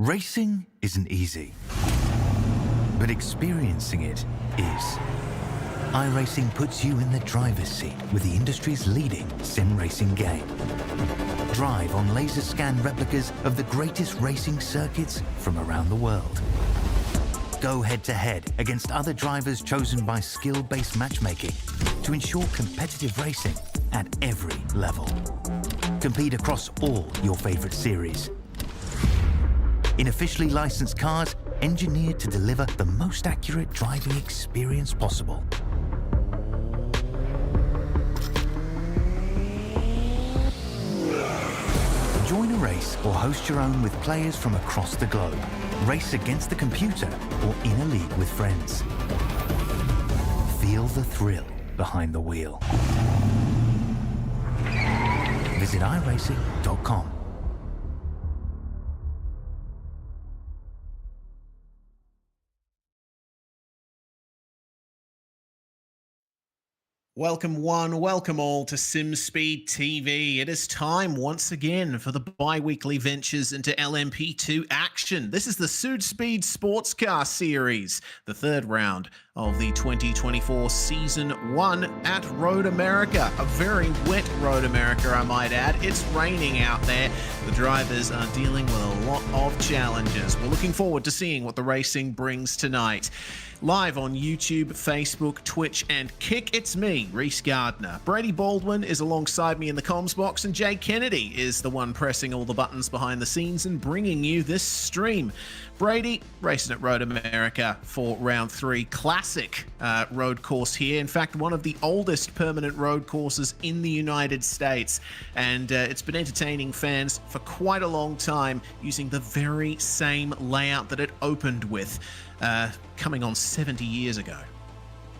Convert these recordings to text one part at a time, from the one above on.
Racing isn't easy, but experiencing it is. iRacing puts you in the driver's seat with the industry's leading sim racing game. Drive on laser scan replicas of the greatest racing circuits from around the world. Go head-to-head against other drivers chosen by skill-based matchmaking to ensure competitive racing at every level. Compete across all your favorite series. In officially licensed cars, engineered to deliver the most accurate driving experience possible. Join a race or host your own with players from across the globe. Race against the computer or in a league with friends. Feel the thrill behind the wheel. Visit iRacing.com. Welcome one, welcome all to SimSpeed TV. It is time once again for the bi-weekly ventures into LMP2 action. This is the Südspeed Sportscar Series, the third round of the 2024 Season 1 at Road America. A very wet Road America, I might add. It's raining out there. The drivers are dealing with a lot of challenges. We're looking forward to seeing what the racing brings tonight. Live on YouTube, Facebook, Twitch, and Kick, it's me, Reese Gardner. Brady Baldwin is alongside me in the comms box, and Jay Kennedy is the one pressing all the buttons behind the scenes and bringing you this stream. Brady, racing at Road America for round 3. Classic road course here. In fact, one of the oldest permanent road courses in the United States. And it's been entertaining fans for quite a long time using the very same layout that it opened with. Coming on 70 years ago.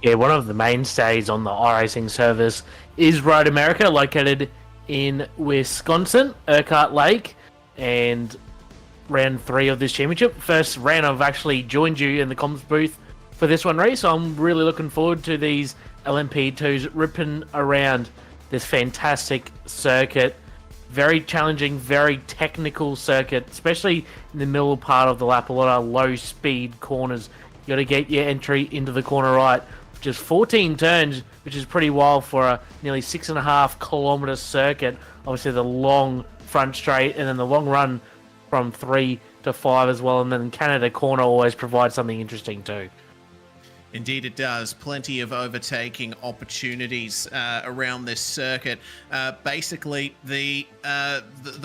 Yeah, one of the mainstays on the iRacing service is Road America, located in Wisconsin, Urquhart Lake, and round 3 of this championship. First round, I've actually joined you in the comms booth for this one, Reece. So I'm really looking forward to these LMP2s ripping around this fantastic circuit. Very challenging, very technical circuit, especially in the middle part of the lap. A lot of low-speed corners. You got to get your entry into the corner right. Just 14 turns, which is pretty wild for a nearly 6.5 kilometer circuit. Obviously, the long front straight and then the long run from 3 to 5 as well. And then Canada corner always provides something interesting too. Indeed it does. Plenty of overtaking opportunities around this circuit. Basically, the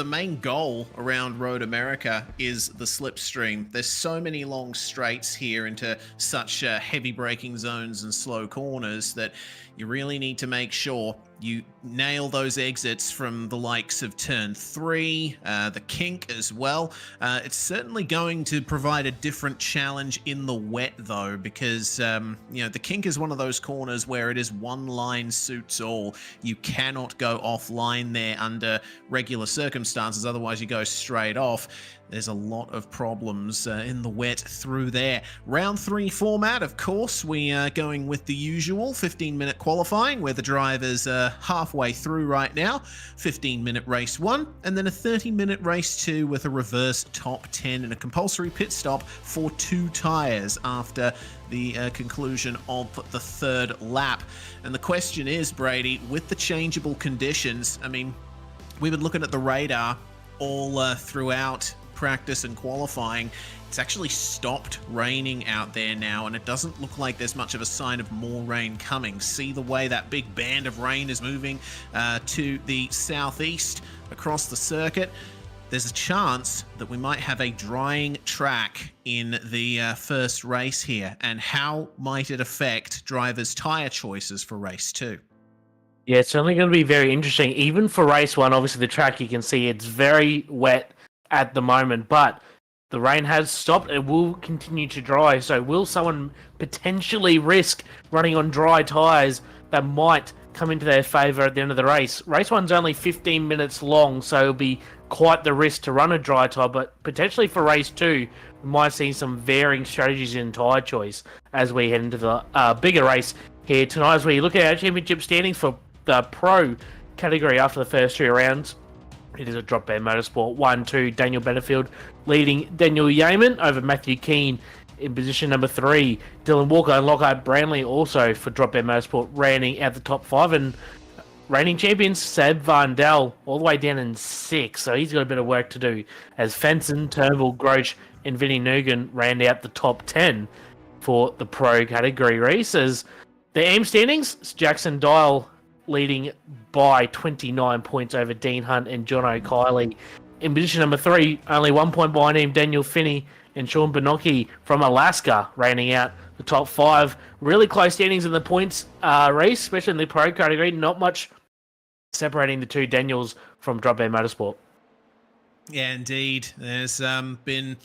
main goal around Road America is the slipstream. There's so many long straights here into such heavy braking zones and slow corners that you really need to make sure you nail those exits from the likes of turn 3, the kink as well. It's certainly going to provide a different challenge in the wet though, because the kink is one of those corners where it is one line suits all. You cannot go offline there under regular circumstances, otherwise you go straight off. There's a lot of problems in the wet through there. Round 3 format, of course, we are going with the usual 15-minute qualifying, where the drivers are halfway through right now. 15-minute race 1, and then a 30-minute race 2 with a reverse top 10 and a compulsory pit stop for 2 tyres after the conclusion of the 3rd lap. And the question is, Brady, with the changeable conditions, I mean, we've been looking at the radar all throughout practice and qualifying. It's actually stopped raining out there now, and it doesn't look like there's much of a sign of more rain coming. See the way that big band of rain is moving to the southeast across the circuit. There's a chance that we might have a drying track in the first race here, and how might it affect drivers' tyre choices for race 2? Yeah, it's certainly going to be very interesting. Even for race 1, obviously the track, you can see it's very wet at the moment, but the rain has stopped. It will continue to dry. So will someone potentially risk running on dry tyres that might come into their favour at the end of the race? Race 1's only 15 minutes long, so it'll be quite the risk to run a dry tyre, but potentially for race 2, we might see some varying strategies in tyre choice as we head into the bigger race here tonight, as we look at our championship standings for the pro category after the first 3 rounds. It is a drop bear motorsport 1-2. Daniel Benefield leading Daniel Yeaman over Matthew Keane in position number 3. Dylan Walker and Lockhart Branley also for drop bear motorsport rounding out the top 5, and reigning champions Seb Van Dal all the way down in 6, so he's got a bit of work to do as Fenton, Turnbull, Groach and Vinnie Nugan round out the top 10 for the pro category. Reese, as the AM standings, Jackson Dial leading by 29 points over Dean Hunt and John O'Kiley. In position number 3, only 1 point behind him, Daniel Finney and Sean Benocchi from Alaska, rounding out the top 5. Really close standings in the points race, especially in the pro category. Not much separating the two Daniels from Drop Bear Motorsport. Yeah, indeed. There's been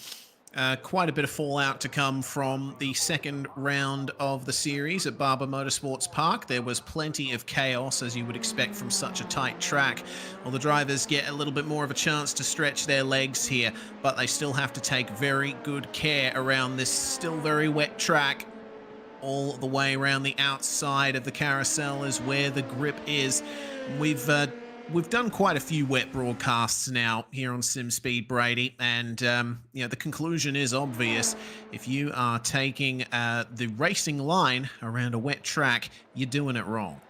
quite a bit of fallout to come from the second round of the series at Barber Motorsports Park. There was plenty of chaos, as you would expect from such a tight track. Well, the drivers get a little bit more of a chance to stretch their legs here, but they still have to take very good care around this still very wet track. All the way around the outside of the carousel is where the grip is. We've done quite a few wet broadcasts now here on SimSpeed, Brady, and the conclusion is obvious. If you are taking the racing line around a wet track, you're doing it wrong.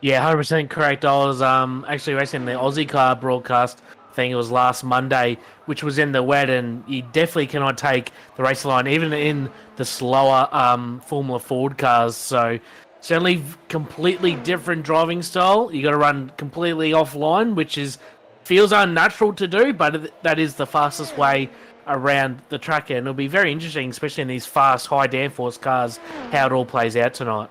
Yeah, 100% correct. I was actually racing the Aussie car broadcast. I think it was last Monday, which was in the wet, and you definitely cannot take the racing line, even in the slower Formula Ford cars. So certainly completely different driving style. You got to run completely offline, which feels unnatural to do, but that is the fastest way around the track, and it'll be very interesting, especially in these fast, high downforce cars, how it all plays out tonight.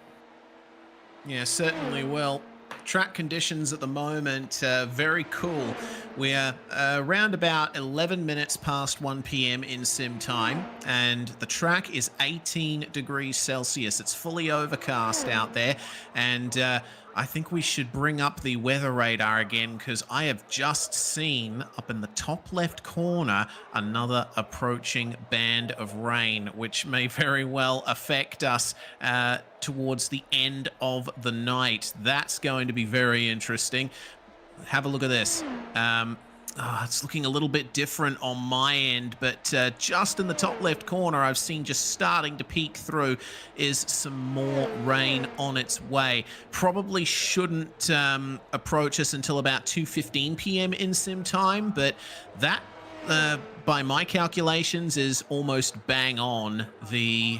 Yeah, certainly will. Track conditions at the moment, very cool. We're around about 11 minutes past 1 p.m. in sim time, and the track is 18 degrees Celsius. It's fully overcast out there, and I think we should bring up the weather radar again, because I have just seen up in the top left corner another approaching band of rain, which may very well affect us towards the end of the night. That's going to be very interesting. Have a look at this. It's looking a little bit different on my end, but just in the top left corner, I've seen just starting to peek through is some more rain on its way. Probably shouldn't approach us until about 2:15 p.m. in sim time, but that, by my calculations, is almost bang on the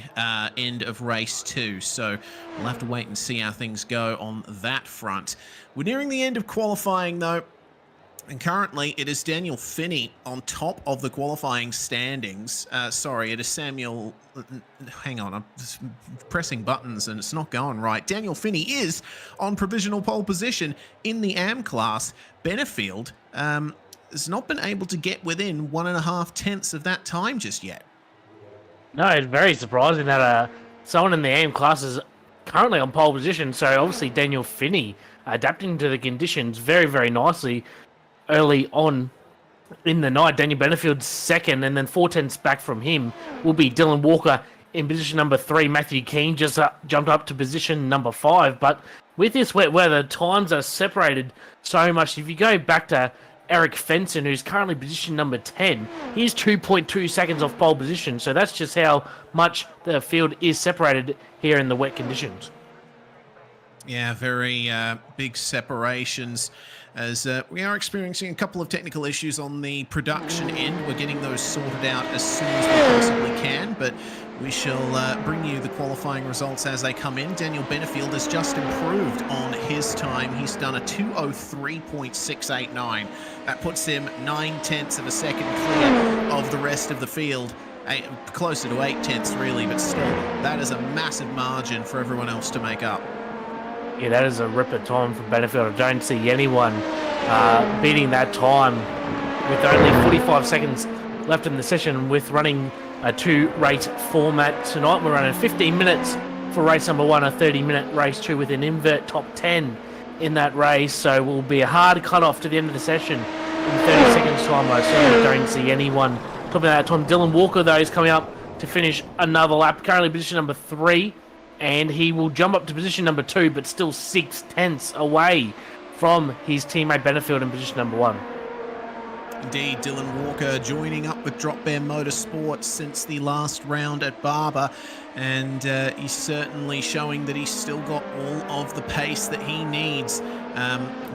end of race 2. So we'll have to wait and see how things go on that front. We're nearing the end of qualifying, though. And currently, it is Daniel Finney on top of the qualifying standings. Sorry, it is Samuel... Hang on, I'm just pressing buttons and it's not going right. Daniel Finney is on provisional pole position in the AM class. Benefield has not been able to get within 1.5 tenths of that time just yet. No, it's very surprising that someone in the AM class is currently on pole position. So obviously Daniel Finney adapting to the conditions very, very nicely. Early on in the night, Daniel Benefield's second, and then 4 tenths back from him will be Dylan Walker in position number 3. Matthew Keane just jumped up to position number 5. But with this wet weather, times are separated so much. If you go back to Eric Fenton, who's currently position number 10, he's 2.2 seconds off pole position. So that's just how much the field is separated here in the wet conditions. Yeah, very big separations, as we are experiencing a couple of technical issues on the production end. We're getting those sorted out as soon as we possibly can, but we shall bring you the qualifying results as they come in. Daniel Benefield has just improved on his time. He's done a 2:03.689. That puts him 9 tenths of a second clear of the rest of the field. Closer to 8 tenths, really, but still, that is a massive margin for everyone else to make up. Yeah, that is a ripper time for Benefield. I don't see anyone beating that time with only 45 seconds left in the session. With running a 2-race format tonight, we're running 15 minutes for race number 1, a 30-minute race 2 with an invert top 10 in that race. So it will be a hard cut-off to the end of the session in 30 seconds time. I certainly don't see anyone topping that time. Dylan Walker, though, is coming up to finish another lap, currently position number 3. And he will jump up to position number 2, but still 6 tenths away from his teammate Benefield in position number 1. Indeed, Dylan Walker joining up with Drop Bear Motorsports since the last round at Barber, and he's certainly showing that he's still got all of the pace that he needs.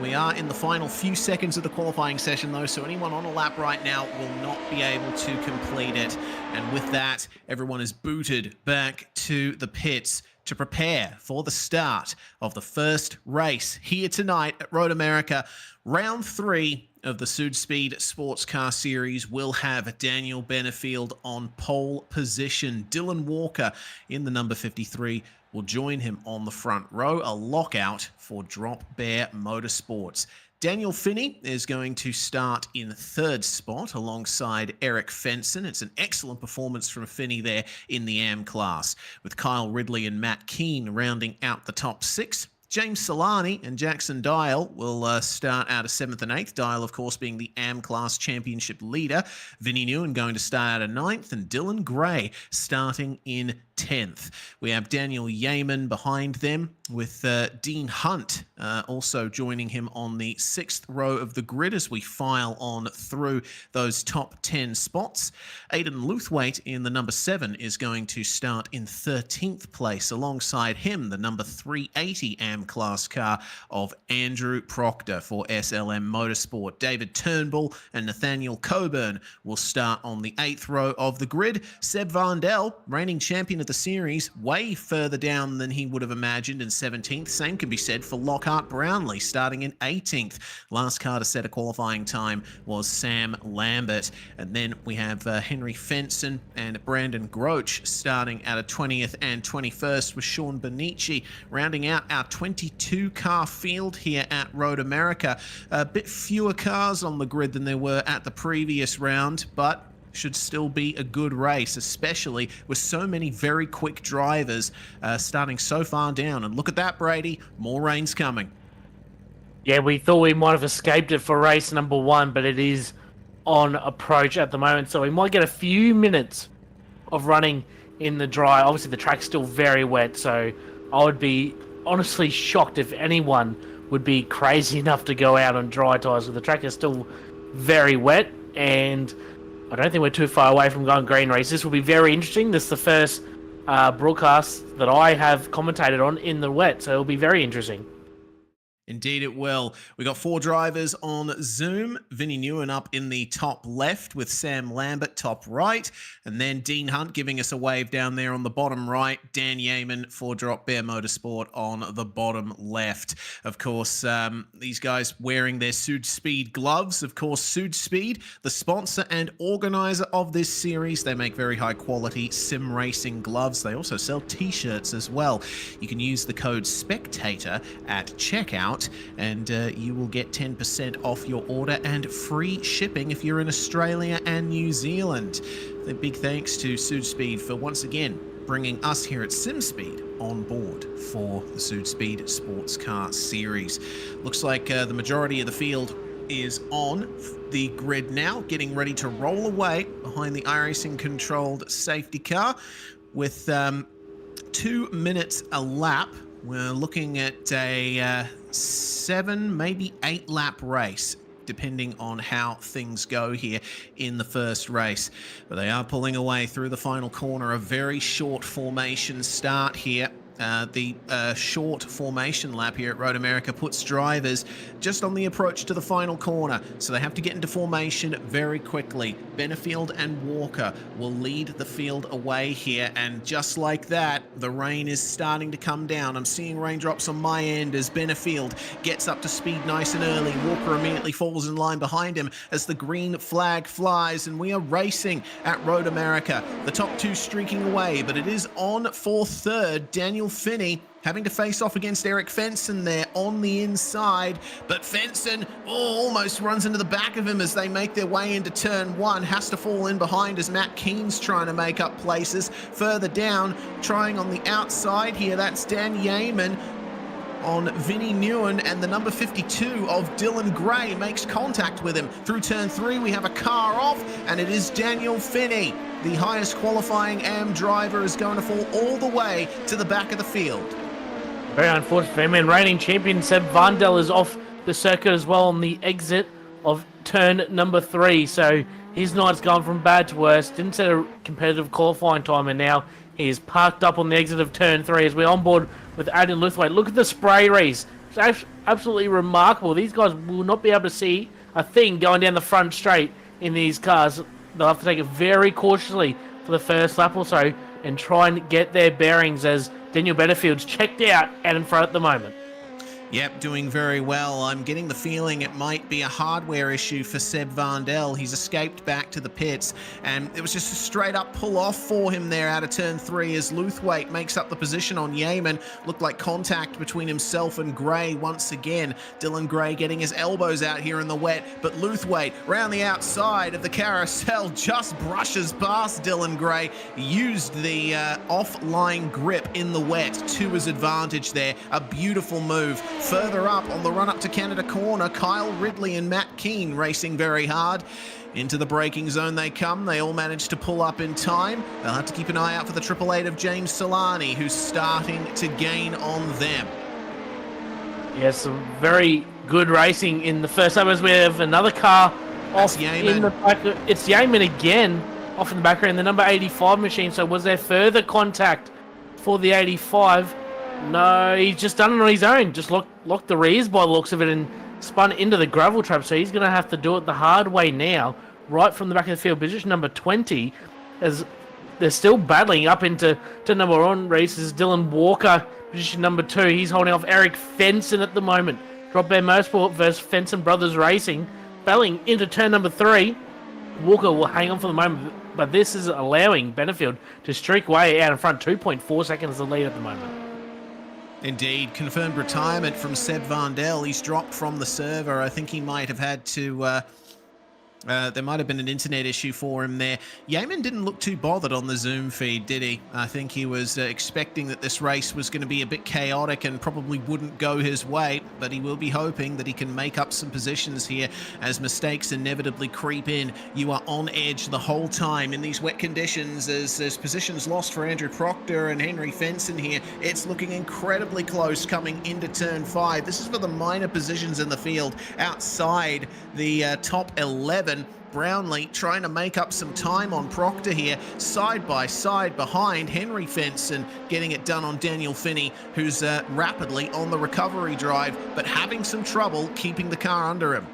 We are in the final few seconds of the qualifying session though, so anyone on a lap right now will not be able to complete it. And with that, everyone is booted back to the pits to prepare for the start of the first race here tonight at Road America. Round 3 of the Südspeed Sportscar Series will have Daniel Benefield on pole position. Dylan Walker in the number 53 will join him on the front row, a lockout for Drop Bear Motorsports. Daniel Finney is going to start in third spot alongside Eric Fenson. It's an excellent performance from Finney there in the AM class, with Kyle Ridley and Matt Keane rounding out the top 6. James Solani and Jackson Dial will start out of 7th and 8th. Dial, of course, being the AM Class Championship leader. Vinnie Newen going to start out of 9th, and Dylan Gray starting in 10th. We have Daniel Yeaman behind them, with Dean Hunt also joining him on the 6th row of the grid as we file on through those top 10 spots. Aidan Luthwaite in the number 7 is going to start in 13th place. Alongside him, the number 380 AM Class car of Andrew Proctor for SLM Motorsport. David Turnbull and Nathaniel Coburn will start on the 8th row of the grid. Seb Vandel, reigning champion of the series, way further down than he would have imagined, in 17th. Same can be said for Lockhart Brownlee, starting in 18th. Last car to set a qualifying time was Sam Lambert. And then we have Henry Fenson and Brandon Groach starting at a 20th and 21st, with Sean Benici rounding out our 22 car field here at Road America. A bit fewer cars on the grid than there were at the previous round, but should still be a good race, especially with so many very quick drivers starting so far down. And look at that, Brady, more rain's coming. Yeah, we thought we might have escaped it for race number 1, but it is on approach at the moment, so we might get a few minutes of running in the dry. Obviously, the track's still very wet, so I would be honestly shocked if anyone would be crazy enough to go out on dry tyres, because the track is still very wet, and I don't think we're too far away from going green race. This will be very interesting. This is the first broadcast that I have commentated on in the wet, so it'll be very interesting. Indeed it will. We got 4 drivers on Zoom. Vinnie Newen up in the top left with Sam Lambert top right. And then Dean Hunt giving us a wave down there on the bottom right. Dan Yeaman for Drop Bear Motorsport on the bottom left. Of course, these guys wearing their Südspeed gloves. Of course, Südspeed, the sponsor and organizer of this series. They make very high quality sim racing gloves. They also sell t-shirts as well. You can use the code SPECTATOR at checkout, and you will get 10% off your order and free shipping if you're in Australia and New Zealand. A big thanks to Südspeed for once again bringing us here at SimSpeed on board for the Südspeed Sports Car Series. Looks like the majority of the field is on the grid now, getting ready to roll away behind the iRacing controlled safety car with 2 minutes a lap. We're looking at a 7, maybe 8 lap race, depending on how things go here in the first race. But they are pulling away through the final corner. A very short formation start here. The short formation lap here at Road America puts drivers just on the approach to the final corner, so they have to get into formation very quickly. Benefield and Walker will lead the field away here, and just like that, the rain is starting to come down. I'm seeing raindrops on my end as Benefield gets up to speed nice and early. Walker immediately falls in line behind him as the green flag flies, and we are racing at Road America. The top 2 streaking away, but it is on for third. Daniel Finney having to face off against Eric Fenson there on the inside, but Fenson almost runs into the back of him as they make their way into turn 1. Has to fall in behind as Matt Keane's trying to make up places. Further down, trying on the outside here, that's Dan Yeaman on Vinnie Newen, and the number 52 of Dylan Gray makes contact with him. Through turn 3, we have a car off, and it is Daniel Finney. The highest qualifying AM driver is going to fall all the way to the back of the field. Very unfortunate for him, and reigning champion Seb Vandel is off the circuit as well on the exit of turn number 3. So his night's gone from bad to worse. Didn't set a competitive qualifying time, and now he is parked up on the exit of turn 3 as we're on board with Adrian Luthwaite. Look at the spray race. It's absolutely remarkable. These guys will not be able to see a thing going down the front straight in these cars. They'll have to take it very cautiously for the first lap or so and try and get their bearings as Daniel Betterfield's checked out in front at the moment. Yep, doing very well. I'm getting the feeling it might be a hardware issue for Seb Vandel. He's escaped back to the pits, and it was just a straight-up pull-off for him there out of turn 3 as Luthwaite makes up the position on Yeaman. Looked like contact between himself and Gray once again. Dylan Gray getting his elbows out here in the wet, but Luthwaite, round the outside of the carousel, just brushes past Dylan Gray. Used the offline grip in the wet to his advantage there. A beautiful move. Further up on the run-up to Canada corner, Kyle Ridley and Matt Keane racing very hard. Into the braking zone they come. They all manage to pull up in time. They'll have to keep an eye out for the 888 of James Solani, who's starting to gain on them. Yes, some very good racing in the first lap as we have another car off in the back. It's Yeaman again off in the background, the number 85 machine. So was there further contact for the 85? No, he's just done it on his own. Just locked the rears by the looks of it and spun into the gravel trap. So he's going to have to do it the hard way now, right from the back of the field. Position number 20, as they're still battling up into number 1 races. Dylan Walker, position number 2. He's holding off Eric Fenson at the moment. Drop Bear Motorsport versus Fenson Brothers Racing. Battling into turn number 3. Walker will hang on for the moment, but this is allowing Benefield to streak away out in front. 2.4 seconds the lead at the moment. Indeed, confirmed retirement from Seb Vandel. He's dropped from the server. I think he might have had to there might have been an internet issue for him there. Yeaman didn't look too bothered on the Zoom feed, did he? I think he was expecting that this race was going to be a bit chaotic and probably wouldn't go his way, but he will be hoping that he can make up some positions here as mistakes inevitably creep in. You are on edge the whole time in these wet conditions as there's positions lost for Andrew Proctor and Henry Fenson here. It's looking incredibly close coming into turn 5. This is for the minor positions in the field outside the top 11. Brownlee trying to make up some time on Proctor here, side by side behind Henry Fenson, getting it done on Daniel Finney, who's rapidly on the recovery drive, but having some trouble keeping the car under him.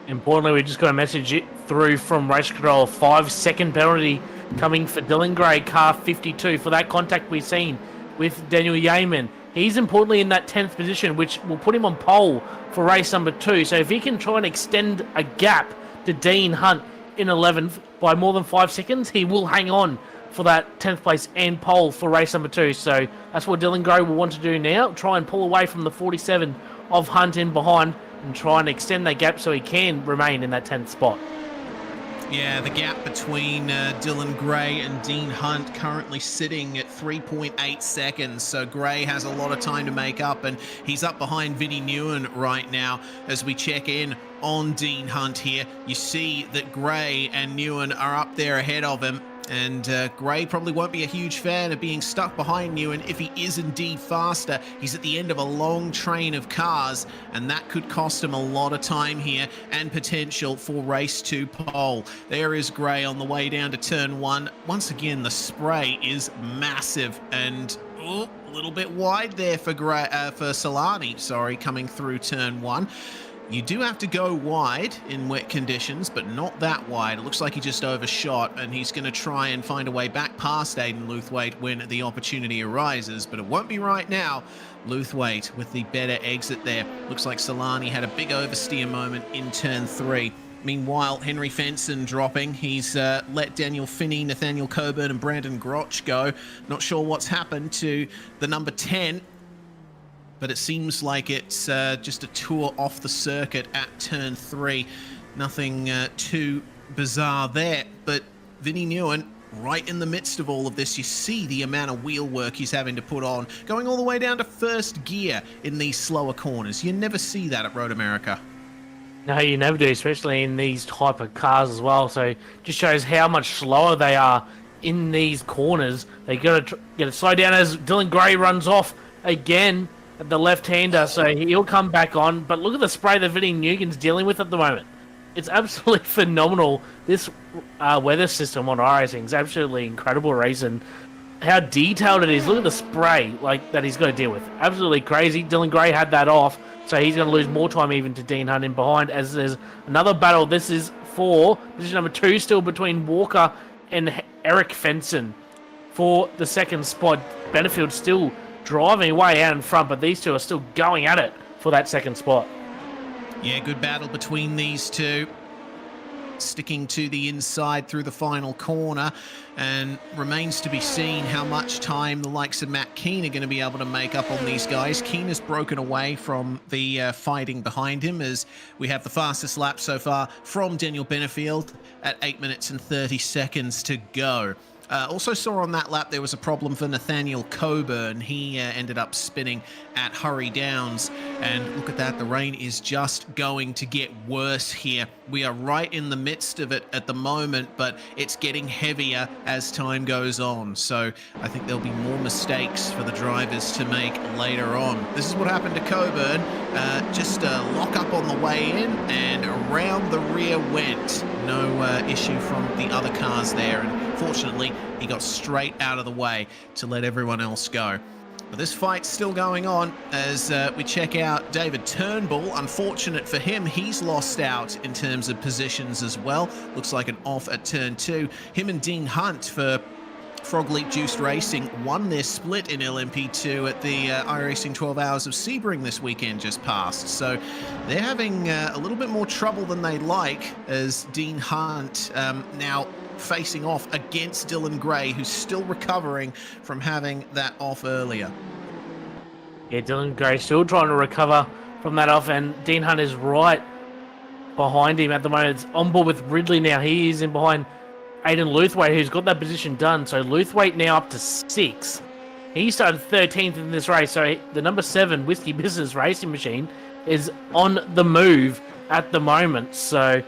Importantly, we just got a message through from Race Control, 5-second penalty coming for Dylan Gray, car 52, for that contact we've seen with Daniel Yeaman. He's importantly in that 10th position, which will put him on pole for race number 2. So if he can try and extend a gap to Dean Hunt in 11th by more than 5 seconds, he will hang on for that 10th place and pole for race number 2. So that's what Dylan Gray will want to do now, try and pull away from the 47 of Hunt in behind and try and extend that gap so he can remain in that 10th spot. Yeah, the gap between Dylan Gray and Dean Hunt currently sitting at 3.8 seconds. So Gray has a lot of time to make up, and he's up behind Vinnie Newen right now as we check in on Dean Hunt here. You see that Gray and Newen are up there ahead of him. And Gray probably won't be a huge fan of being stuck behind Newen if he is indeed faster. He's at the end of a long train of cars, and that could cost him a lot of time here and potential for race 2 pole. There is Gray on the way down to turn 1. Once again, the spray is massive and a little bit wide there for Solani, coming through turn 1. You do have to go wide in wet conditions, but not that wide. It looks like he just overshot, and he's going to try and find a way back past Aidan Luthwaite when the opportunity arises, but it won't be right now. Luthwaite with the better exit there. Looks like Solani had a big oversteer moment in turn 3. Meanwhile, Henry Fenson dropping. He's let Daniel Finney, Nathaniel Coburn, and Brandon Grotch go. Not sure what's happened to the number 10. But it seems like it's just a tour off the circuit at turn 3. Nothing too bizarre there. But Vinnie Newen, right in the midst of all of this, you see the amount of wheel work he's having to put on, going all the way down to first gear in these slower corners. You never see that at Road America. No, you never do, especially in these type of cars as well. So it just shows how much slower they are in these corners. They got to get it slow down as Dylan Gray runs off again. The left-hander, so he'll come back on. But look at the spray that Vinnie Newton's dealing with at the moment. it's absolutely phenomenal. This weather system on iRacing is absolutely incredible, Reason. How detailed it is. Look at the spray that he's got to deal with. Absolutely crazy. Dylan Gray had that off, so he's going to lose more time even to Dean Hunt in behind. As there's another battle. This is for position number 2, still between Walker and Eric Fenson for the second spot. Benefield still driving way out in front, but these two are still going at it for that second spot. Yeah, good battle between these two. Sticking to the inside through the final corner, and remains to be seen how much time the likes of Matt Keane are going to be able to make up on these guys. Keane has broken away from the fighting behind him, as we have the fastest lap so far from Daniel Benefield at 8 minutes and 30 seconds to go. Also saw on that lap there was a problem for Nathaniel Coburn. He ended up spinning at Hurry Downs, and look at that, the rain is just going to get worse here. We are right in the midst of it at the moment, but it's getting heavier as time goes on, so I think there'll be more mistakes for the drivers to make later on. This is what happened to Coburn. Just a lock up on the way in, and around the rear went. No issue from the other cars there, and fortunately he got straight out of the way to let everyone else go. But this fight's still going on as we check out David Turnbull. Unfortunate for him, he's lost out in terms of positions as well. Looks like an off at turn 2. Him and Dean Hunt for Frog Leap Juiced Racing won their split in LMP2 at the iRacing 12 Hours of Sebring this weekend just passed. So they're having a little bit more trouble than they'd like, as Dean Hunt now facing off against Dylan Gray, who's still recovering from having that off earlier. Yeah, Dylan Gray still trying to recover from that off, and Dean Hunt is right behind him at the moment. It's on board with Ridley now. He is in behind Aidan Luthwaite, who's got that position done. So Luthwaite now up to 6. He started 13th in this race, so the number 7 Whiskey Business Racing Machine is on the move at the moment. So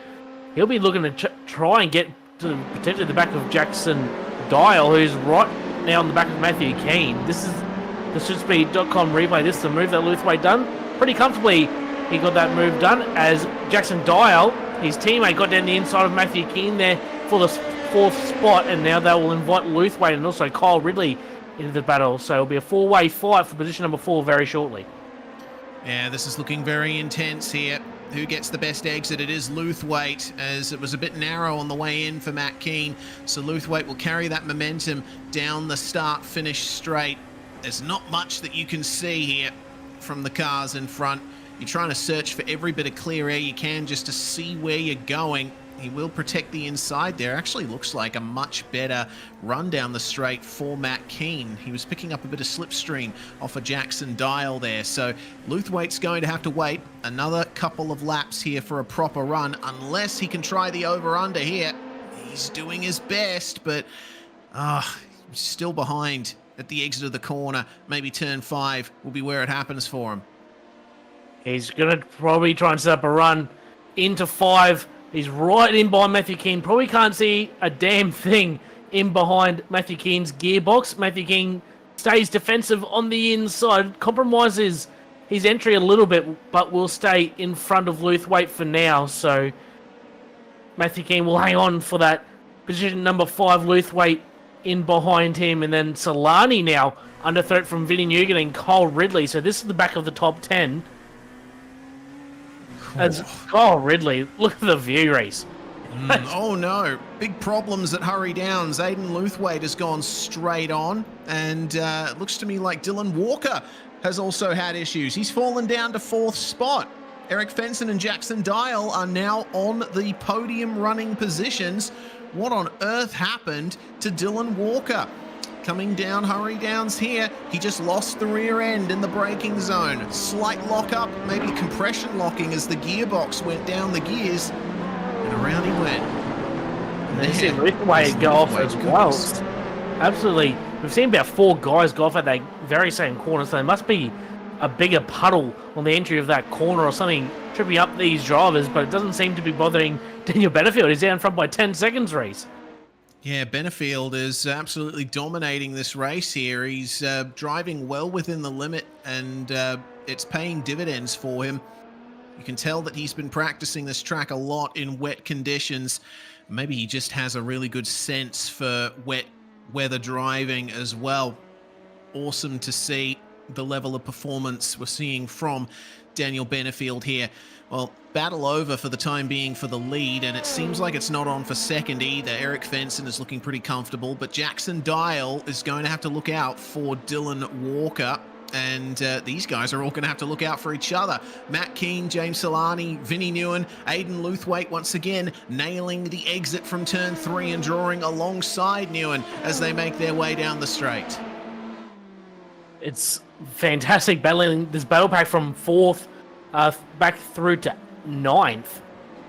he'll be looking to try and get to potentially the back of Jackson Dial, who's right now on the back of Matthew Keane. This is the Südspeed.com replay. This is the move that Luthwaite done. Pretty comfortably he got that move done, as Jackson Dial, his teammate, got down the inside of Matthew Keane there for the 4th spot, and now they will invite Luthwaite and also Kyle Ridley into the battle. So it'll be a 4-way fight for position number 4 very shortly. Yeah, this is looking very intense here. Who gets the best exit? It is Luthwaite, as it was a bit narrow on the way in for Matt Keane. So Luthwaite will carry that momentum down the start-finish straight. There's not much that you can see here from the cars in front. You're trying to search for every bit of clear air you can just to see where you're going. He will protect the inside there. Actually looks like a much better run down the straight for Matt Keane. He was picking up a bit of slipstream off a Jackson Dial there. So Luthwaite's going to have to wait another couple of laps here for a proper run, unless he can try the over-under here. He's doing his best, but still behind at the exit of the corner. Maybe turn 5 will be where it happens for him. He's going to probably try and set up a run into 5. He's right in behind Matthew Keane. Probably can't see a damn thing in behind Matthew Keane's gearbox. Matthew Keane stays defensive on the inside, compromises his entry a little bit, but will stay in front of Luthwaite for now. So Matthew Keane will hang on for that position number 5. Luthwaite in behind him, and then Solani now under threat from Vinny Nugent and Kyle Ridley. So this is the back of the top 10. As Kyle Ridley, look at the view, Reese. Oh no, big problems at Hurry Downs. Aidan Luthwaite has gone straight on, and it looks to me like Dylan Walker has also had issues. He's fallen down to 4th spot. Eric Fenson and Jackson Dial are now on the podium running positions. What on earth happened to Dylan Walker? Coming down Hurry Downs here, he just lost the rear end in the braking zone. Slight lock up, maybe compression locking as the gearbox went down the gears, and around he went. And then see Luthwaite go off as well. Absolutely. We've seen about 4 guys go off at that very same corner, so there must be a bigger puddle on the entry of that corner or something tripping up these drivers, but it doesn't seem to be bothering Daniel Benefield. He's down in front by 10 seconds, Reese. Yeah, Benefield is absolutely dominating this race here. He's driving well within the limit, and it's paying dividends for him. You can tell that he's been practicing this track a lot in wet conditions. Maybe he just has a really good sense for wet weather driving as well. Awesome to see the level of performance we're seeing from Daniel Benefield here. Well, battle over for the time being for the lead, and it seems like it's not on for second either. Eric Fenson is looking pretty comfortable, but Jackson Dial is going to have to look out for Dylan Walker, and these guys are all going to have to look out for each other. Matt Keane, James Solani, Vinnie Newen, Aidan Luthwaite once again nailing the exit from turn 3 and drawing alongside Newen as they make their way down the straight. It's fantastic battling this battle pack from 4th back through to 9th.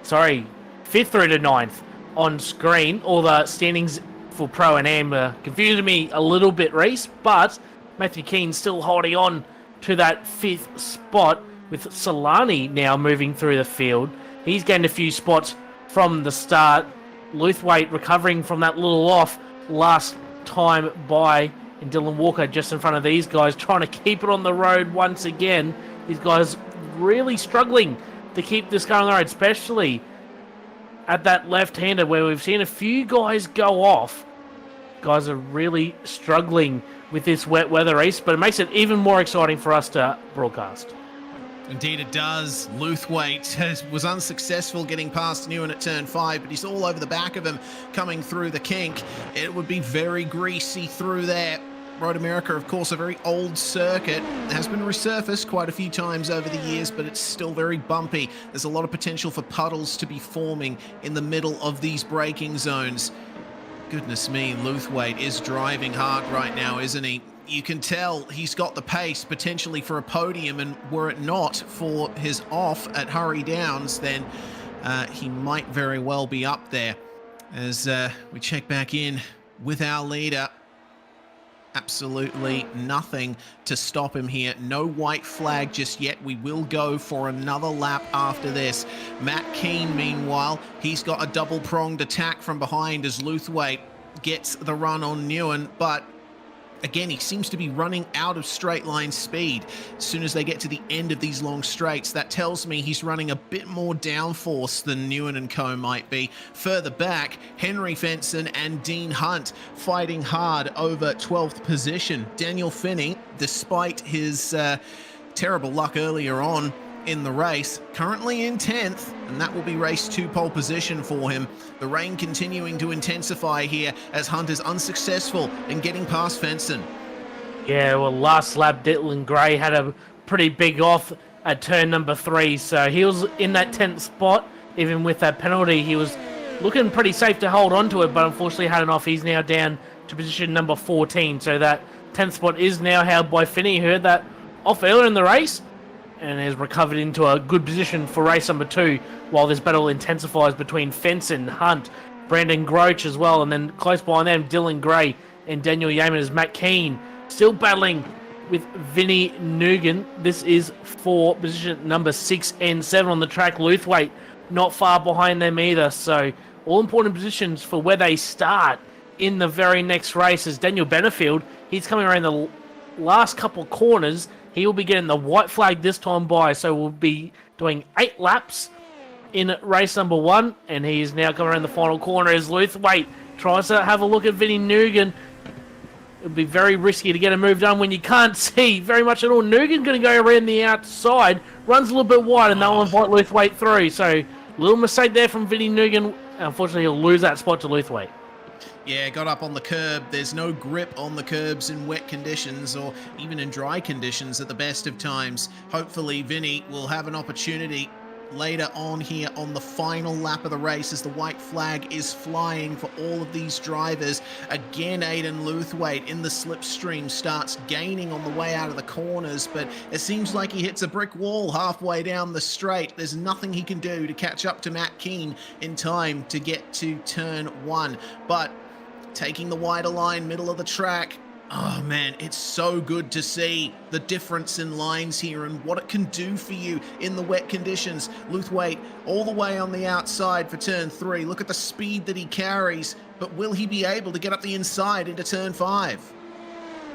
Sorry, 5th through to 9th on screen. All the standings for Pro and Am confused me a little bit, Reese, but Matthew Keane still holding on to that 5th spot, with Solani now moving through the field. He's gained a few spots from the start. Luthwaite recovering from that little off last time by, and Dylan Walker just in front of these guys, trying to keep it on the road once again. These guys really struggling to keep this going on the road, especially at that left-hander where we've seen a few guys go off. Guys are really struggling with this wet weather race, but it makes it even more exciting for us to broadcast. Indeed it does. Luthwaite was unsuccessful getting past Newen at turn 5, but he's all over the back of him coming through the kink. It would be very greasy through there. Road America, of course, a very old circuit. It has been resurfaced quite a few times over the years, but it's still very bumpy. There's a lot of potential for puddles to be forming in the middle of these braking zones. Goodness me, Luthwaite is driving hard right now, isn't he? You can tell he's got the pace potentially for a podium, and were it not for his off at Hurry Downs, then he might very well be up there. As we check back in with our leader, absolutely nothing to stop him here. No white flag just yet. We will go for another lap after this. Matt Keane, meanwhile, he's got a double-pronged attack from behind as Luthwaite gets the run on Newen, but again, he seems to be running out of straight line speed. As soon as they get to the end of these long straights, that tells me he's running a bit more downforce than Newen and co might be. Further back, Henry Fenson and Dean Hunt fighting hard over 12th position. Daniel Finney, despite his terrible luck earlier on in the race, currently in 10th, and that will be race 2 pole position for him. The rain continuing to intensify here as Hunt is unsuccessful in getting past Fenson. Yeah, well, last lap, Dylan Gray had a pretty big off at turn number 3, so he was in that 10th spot. Even with that penalty, he was looking pretty safe to hold on to it, but unfortunately had an off. He's now down to position number 14, so that 10th spot is now held by Finney, who had that off earlier in the race, and has recovered into a good position for race number 2, while this battle intensifies between Fenson, Hunt, Brandon Groach as well, and then close behind them, Dylan Gray and Daniel Yeaman as Matt Keane still battling with Vinnie Nugan. This is for position number 6 and 7 on the track. Luthwaite not far behind them either, so all important positions for where they start in the very next race. As Daniel Benefield, he's coming around the last couple of corners. He will be getting the white flag this time by, so we'll be doing 8 laps in race number 1, and he is now coming around the final corner as Luthwaite tries to have a look at Vinnie Nugan. It would be very risky to get a move done when you can't see very much at all. Nugan going to go around the outside, runs a little bit wide, and they'll invite Luthwaite through. So, little mistake there from Vinnie Nugan. Unfortunately, he'll lose that spot to Luthwaite. Yeah, got up on the curb. There's no grip on the curbs in wet conditions or even in dry conditions at the best of times. Hopefully, Vinny will have an opportunity later on here on the final lap of the race as the white flag is flying for all of these drivers. Again, Aidan Luthwaite in the slipstream starts gaining on the way out of the corners, but it seems like he hits a brick wall halfway down the straight. There's nothing he can do to catch up to Matt Keane in time to get to turn 1, but taking the wider line, middle of the track. Oh man, it's so good to see the difference in lines here and what it can do for you in the wet conditions. Luthwaite all the way on the outside for turn 3. Look at the speed that he carries, but will he be able to get up the inside into turn 5?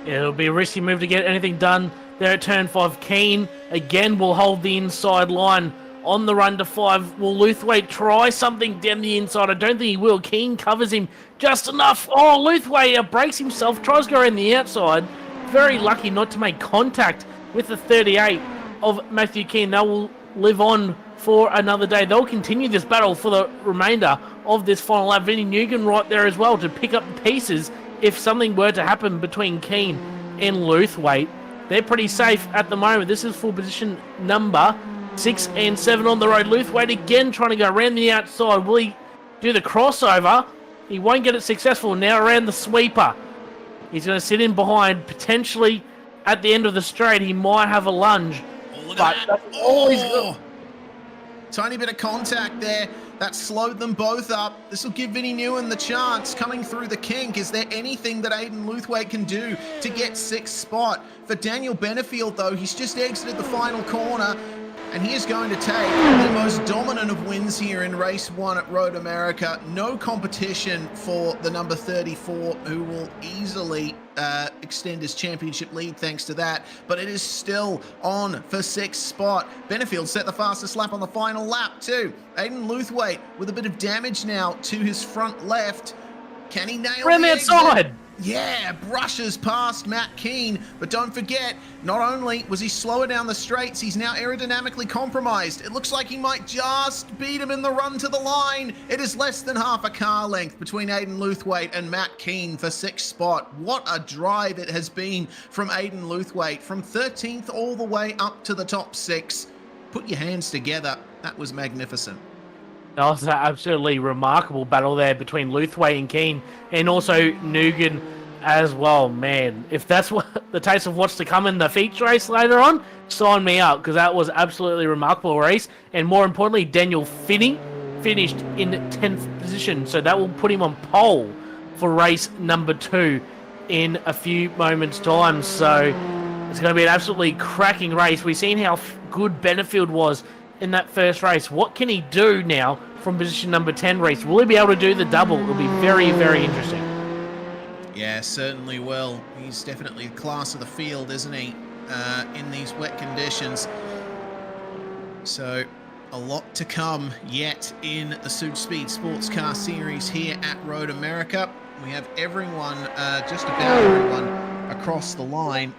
Yeah, it'll be a risky move to get anything done there at turn 5. Keane again will hold the inside line on the run to 5. Will Luthwaite try something down the inside? I don't think he will. Keane covers him just enough. Oh, Luthwaite breaks himself, tries to go around the outside. Very lucky not to make contact with the 38 of Matthew Keane. They will live on for another day. They'll continue this battle for the remainder of this final lap. Vinnie Newgan right there as well to pick up the pieces if something were to happen between Keane and Luthwaite. They're pretty safe at the moment. This is for position number 6 and 7 on the road. Luthwaite again trying to go around the outside. Will he do the crossover? He won't get it successful. Now around the sweeper. He's going to sit in behind. Potentially at the end of the straight, he might have a lunge. Oh, look at that. Oh, tiny bit of contact there. That slowed them both up. This will give Vinnie Newen the chance coming through the kink. Is there anything that Aiden Luthwaite can do to get 6th spot? For Daniel Benefield, though, he's just exited the final corner, and he is going to take the most dominant of wins here in race 1 at Road America. No competition for the number 34, who will easily extend his championship lead thanks to that, but it is still on for 6th spot. Benefield set the fastest lap on the final lap too. Aiden Luthwaite with a bit of damage now to his front left. Can he nail around the the exit? outside? Yeah, brushes past Matt Keane, but don't forget, not only was he slower down the straights, he's now aerodynamically compromised. It looks like he might just beat him in the run to the line. It is less than half a car length between Aiden Luthwaite and Matt Keane for 6th spot. What a drive it has been from Aiden Luthwaite, from 13th all the way up to the top 6. Put your hands together. That was magnificent. That was an absolutely remarkable battle there between Luthwaite and Keane, and also Newgan as well. Man, if that's what the taste of what's to come in the feature race later on, sign me up, because that was absolutely remarkable race. And more importantly, Daniel Finney finished in 10th position, so that will put him on pole for race number 2 in a few moments' time. So it's going to be an absolutely cracking race. We've seen how good Benefield was in that first race. What can he do now from position number 10 race? Will he be able to do the double? It'll be very, very interesting. Yeah, certainly will. He's definitely the class of the field, isn't he, in these wet conditions. So a lot to come yet in the Südspeed Sportscar Series here at Road America. We have everyone, just about everyone, across the line.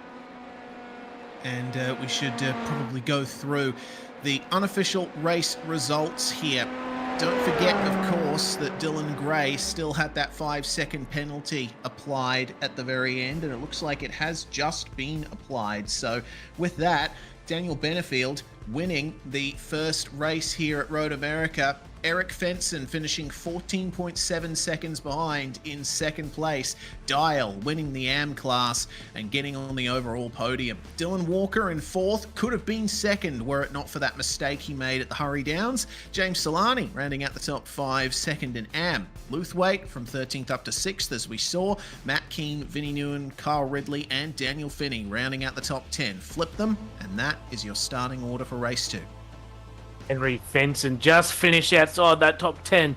And we should probably go through the unofficial race results here. Don't forget, of course, that Dylan Gray still had that 5-second penalty applied at the very end, and it looks like it has just been applied. So with that, Daniel Benefield winning the first race here at Road America. Eric Fenson finishing 14.7 seconds behind in 2nd place. Dial winning the AM class and getting on the overall podium. Dylan Walker in 4th, could have been 2nd were it not for that mistake he made at the Hurry Downs. James Solani rounding out the top 5, 2nd in AM. Luthwaite from 13th up to 6th as we saw. Matt Keane, Vinnie Newen, Kyle Ridley and Daniel Finney rounding out the top 10. Flip them, and that is your starting order for race 2. Henry Fenson just finished outside that top 10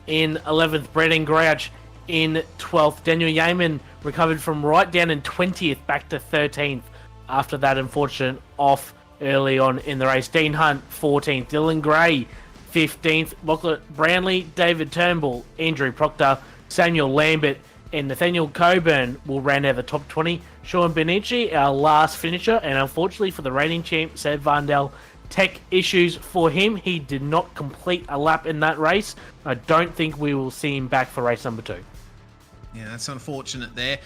in 11th. Brendan Grouch in 12th. Daniel Yeaman recovered from right down in 20th back to 13th after that unfortunate off early on in the race. Dean Hunt 14th. Dylan Gray 15th. Lachlan Brownlee, David Turnbull, Andrew Proctor, Samuel Lambert and Nathaniel Coburn will round out the top 20. Sean Benici, our last finisher, and unfortunately for the reigning champ, Seb Vandel, tech issues for him. He did not complete a lap in that race. I don't think we will see him back for race number 2. Yeah, that's unfortunate there.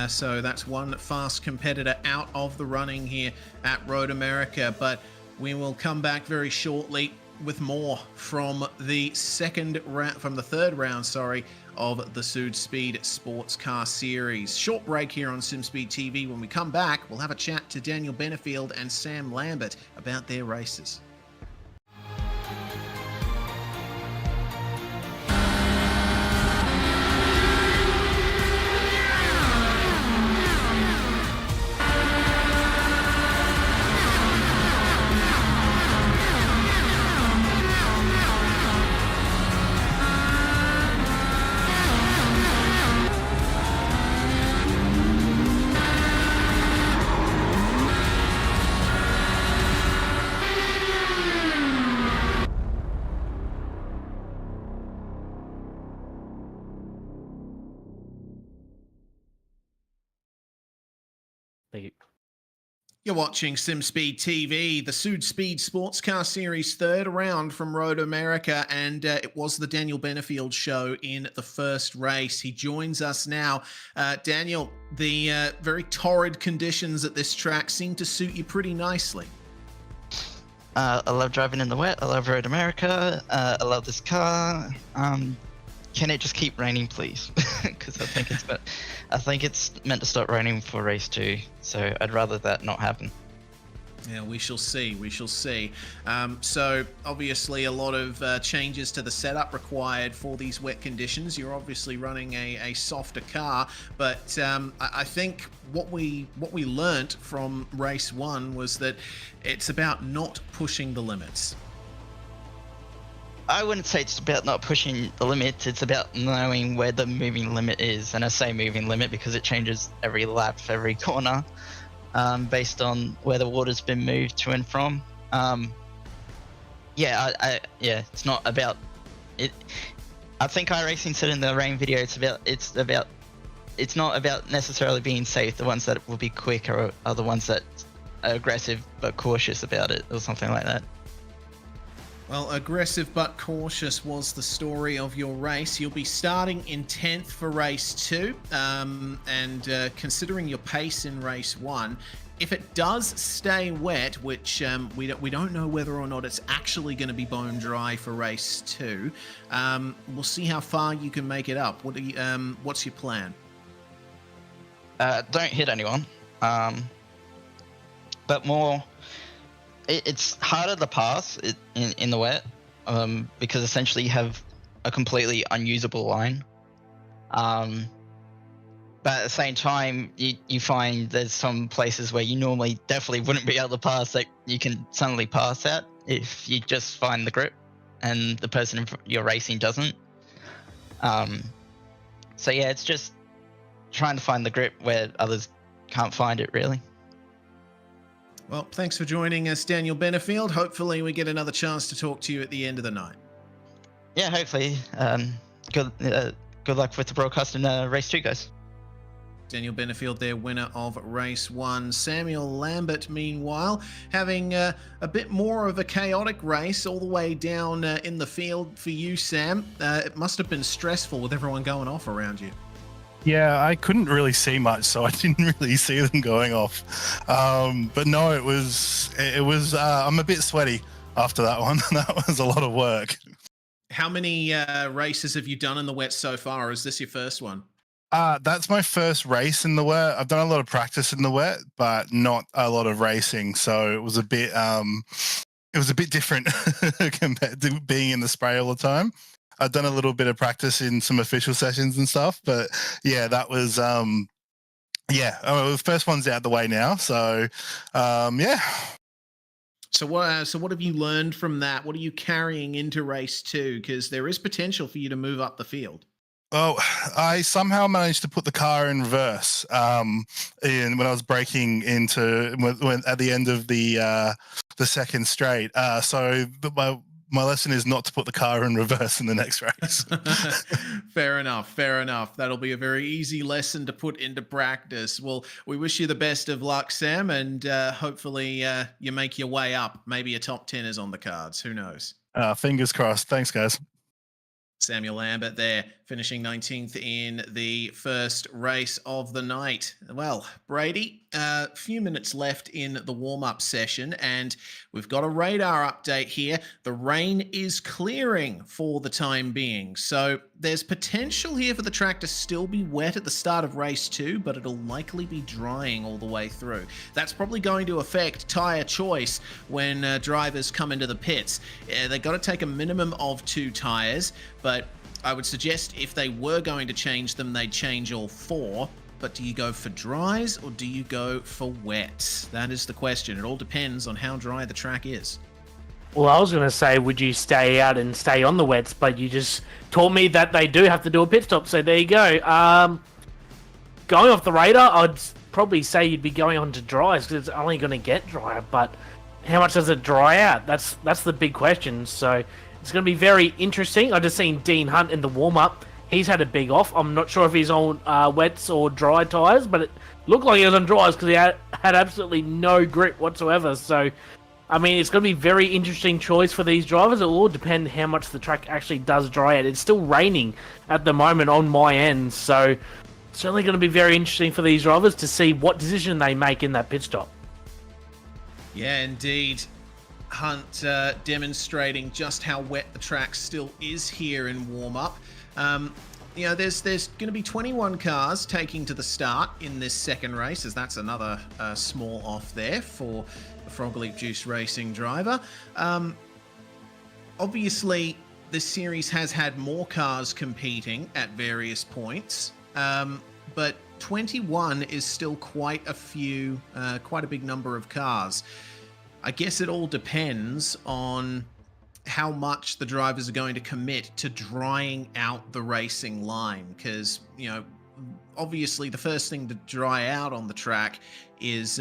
So that's one fast competitor out of the running here at Road America. But we will come back very shortly with more from the third round, of the Südspeed Sportscar Series. Short break here on SimSpeed TV. When we come back, we'll have a chat to Daniel Benefield and Sam Lambert about their races. Thank you. You're watching SimSpeed TV, the Südspeed Sportscar Series third round from Road America, and it was the Daniel Benefield show in the first race. He joins us now. Daniel, the very torrid conditions at this track seem to suit you pretty nicely. I love driving in the wet. I love Road America. I love this car. Can it just keep raining, please? Because I think it's meant to stop raining for race 2, so I'd rather that not happen. Yeah, we shall see. We shall see. So obviously a lot of changes to the setup required for these wet conditions. You're obviously running a softer car, but I think what we learnt from race 1 was that it's about not pushing the limits. I wouldn't say it's about not pushing the limit, it's about knowing where the moving limit is. And I say moving limit because it changes every lap, every corner, based on where the water's been moved to and from. It's not about it. I think iRacing said in the rain video, it's not about necessarily being safe. The ones that will be quick are the ones that are aggressive but cautious about it, or something like that. Well, aggressive but cautious was the story of your race. You'll be starting in 10th for race 2, and considering your pace in race 1, if it does stay wet, which we don't know whether or not it's actually going to be bone dry for race 2, we'll see how far you can make it up. What's your plan? Don't hit anyone, but more. It's harder to pass in the wet, because essentially you have a completely unusable line. But at the same time, you find there's some places where you normally definitely wouldn't be able to pass that you can suddenly pass at if you just find the grip and the person you're racing doesn't. So yeah, it's just trying to find the grip where others can't find it, really. Well, thanks for joining us, Daniel Benefield. Hopefully we get another chance to talk to you at the end of the night. Yeah, hopefully. Good luck with the broadcast in race 2, guys. Daniel Benefield, their winner of race 1. Samuel Lambert, meanwhile, having a bit more of a chaotic race all the way down in the field for you, Sam. It must have been stressful with everyone going off around you. Yeah, I couldn't really see much, so I didn't really see them going off. But no, it was. I'm a bit sweaty after that one. That was a lot of work. How many races have you done in the wet so far? Or is this your first one? That's my first race in the wet. I've done a lot of practice in the wet, but not a lot of racing. So it was a bit. It was a bit different compared to being in the spray all the time. I've done a little bit of practice in some official sessions and stuff, but yeah, that was, the first one's out the way now. So, yeah. So what have you learned from that? What are you carrying into race 2? Because there is potential for you to move up the field. Oh, I somehow managed to put the car in reverse when I was braking when at the end of the second straight. So my lesson is not to put the car in reverse in the next race. Fair enough. That'll be a very easy lesson to put into practice. Well, we wish you the best of luck, Sam, and hopefully you make your way up. Maybe a top 10 is on the cards. Who knows? Fingers crossed. Thanks, guys. Samuel Lambert there, finishing 19th in the first race of the night. Well, Brady, a few minutes left in the warm-up session, and we've got a radar update here. The rain is clearing for the time being, so there's potential here for the track to still be wet at the start of race 2, but it'll likely be drying all the way through. That's probably going to affect tyre choice when drivers come into the pits. They've got to take a minimum of 2 tyres, but I would suggest if they were going to change them, they'd change all 4. But do you go for dries or do you go for wets? That is the question. It all depends on how dry the track is. Well, I was going to say, would you stay out and stay on the wets? But you just told me that they do have to do a pit stop, so there you go. Going off the radar, I'd probably say you'd be going on to dries because it's only going to get drier. But how much does it dry out? That's the big question. So it's going to be very interesting. I just seen Dean Hunt in the warm-up. he's had a big off. I'm not sure if he's on wets or dry tyres, but it looked like he was on dries because he had absolutely no grip whatsoever. So, I mean, it's going to be a very interesting choice for these drivers. It will all depend how much the track actually does dry out. It's still raining at the moment on my end, so it's certainly going to be very interesting for these drivers to see what decision they make in that pit stop. Yeah, indeed. Hunt demonstrating just how wet the track still is here in warm-up. There's going to be 21 cars taking to the start in this second race, as that's another small off there for the Frog Leap Juice Racing driver. Obviously, this series has had more cars competing at various points, but 21 is still quite a big number of cars. I guess it all depends on how much the drivers are going to commit to drying out the racing line, because, obviously the first thing to dry out on the track is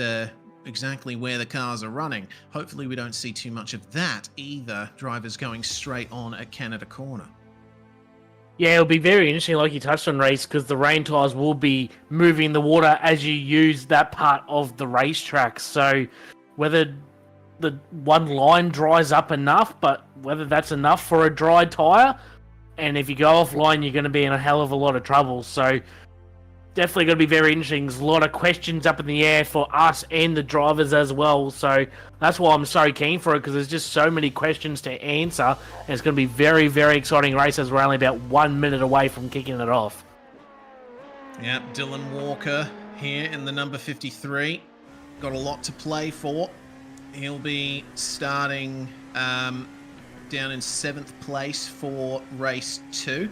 exactly where the cars are running. Hopefully we don't see too much of that either, drivers going straight on at Canada Corner. Yeah, it'll be very interesting, like you touched on, Race, because the rain tyres will be moving the water as you use that part of the racetrack. So whether the one line dries up enough, but whether that's enough for a dry tyre, and if you go offline, you're going to be in a hell of a lot of trouble. So definitely going to be very interesting. There's a lot of questions up in the air for us and the drivers as well. So that's why I'm so keen for it, because there's just so many questions to answer. And it's going to be very, very exciting race as we're only about 1 minute away from kicking it off. Yeah, Dylan Walker here in the number 53. Got a lot to play for. He'll be starting down in 7th place for race 2.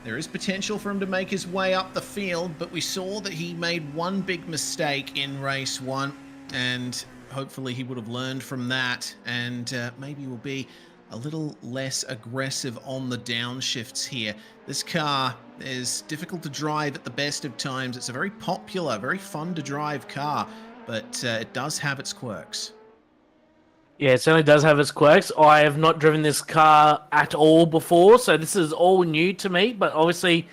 There is potential for him to make his way up the field, but we saw that he made one big mistake in race 1, and hopefully he would have learned from that, and maybe will be a little less aggressive on the downshifts here. This car is difficult to drive at the best of times. It's a very popular, very fun to drive car, but it does have its quirks. Yeah, it certainly does have its quirks. I have not driven this car at all before, so this is all new to me. But obviously,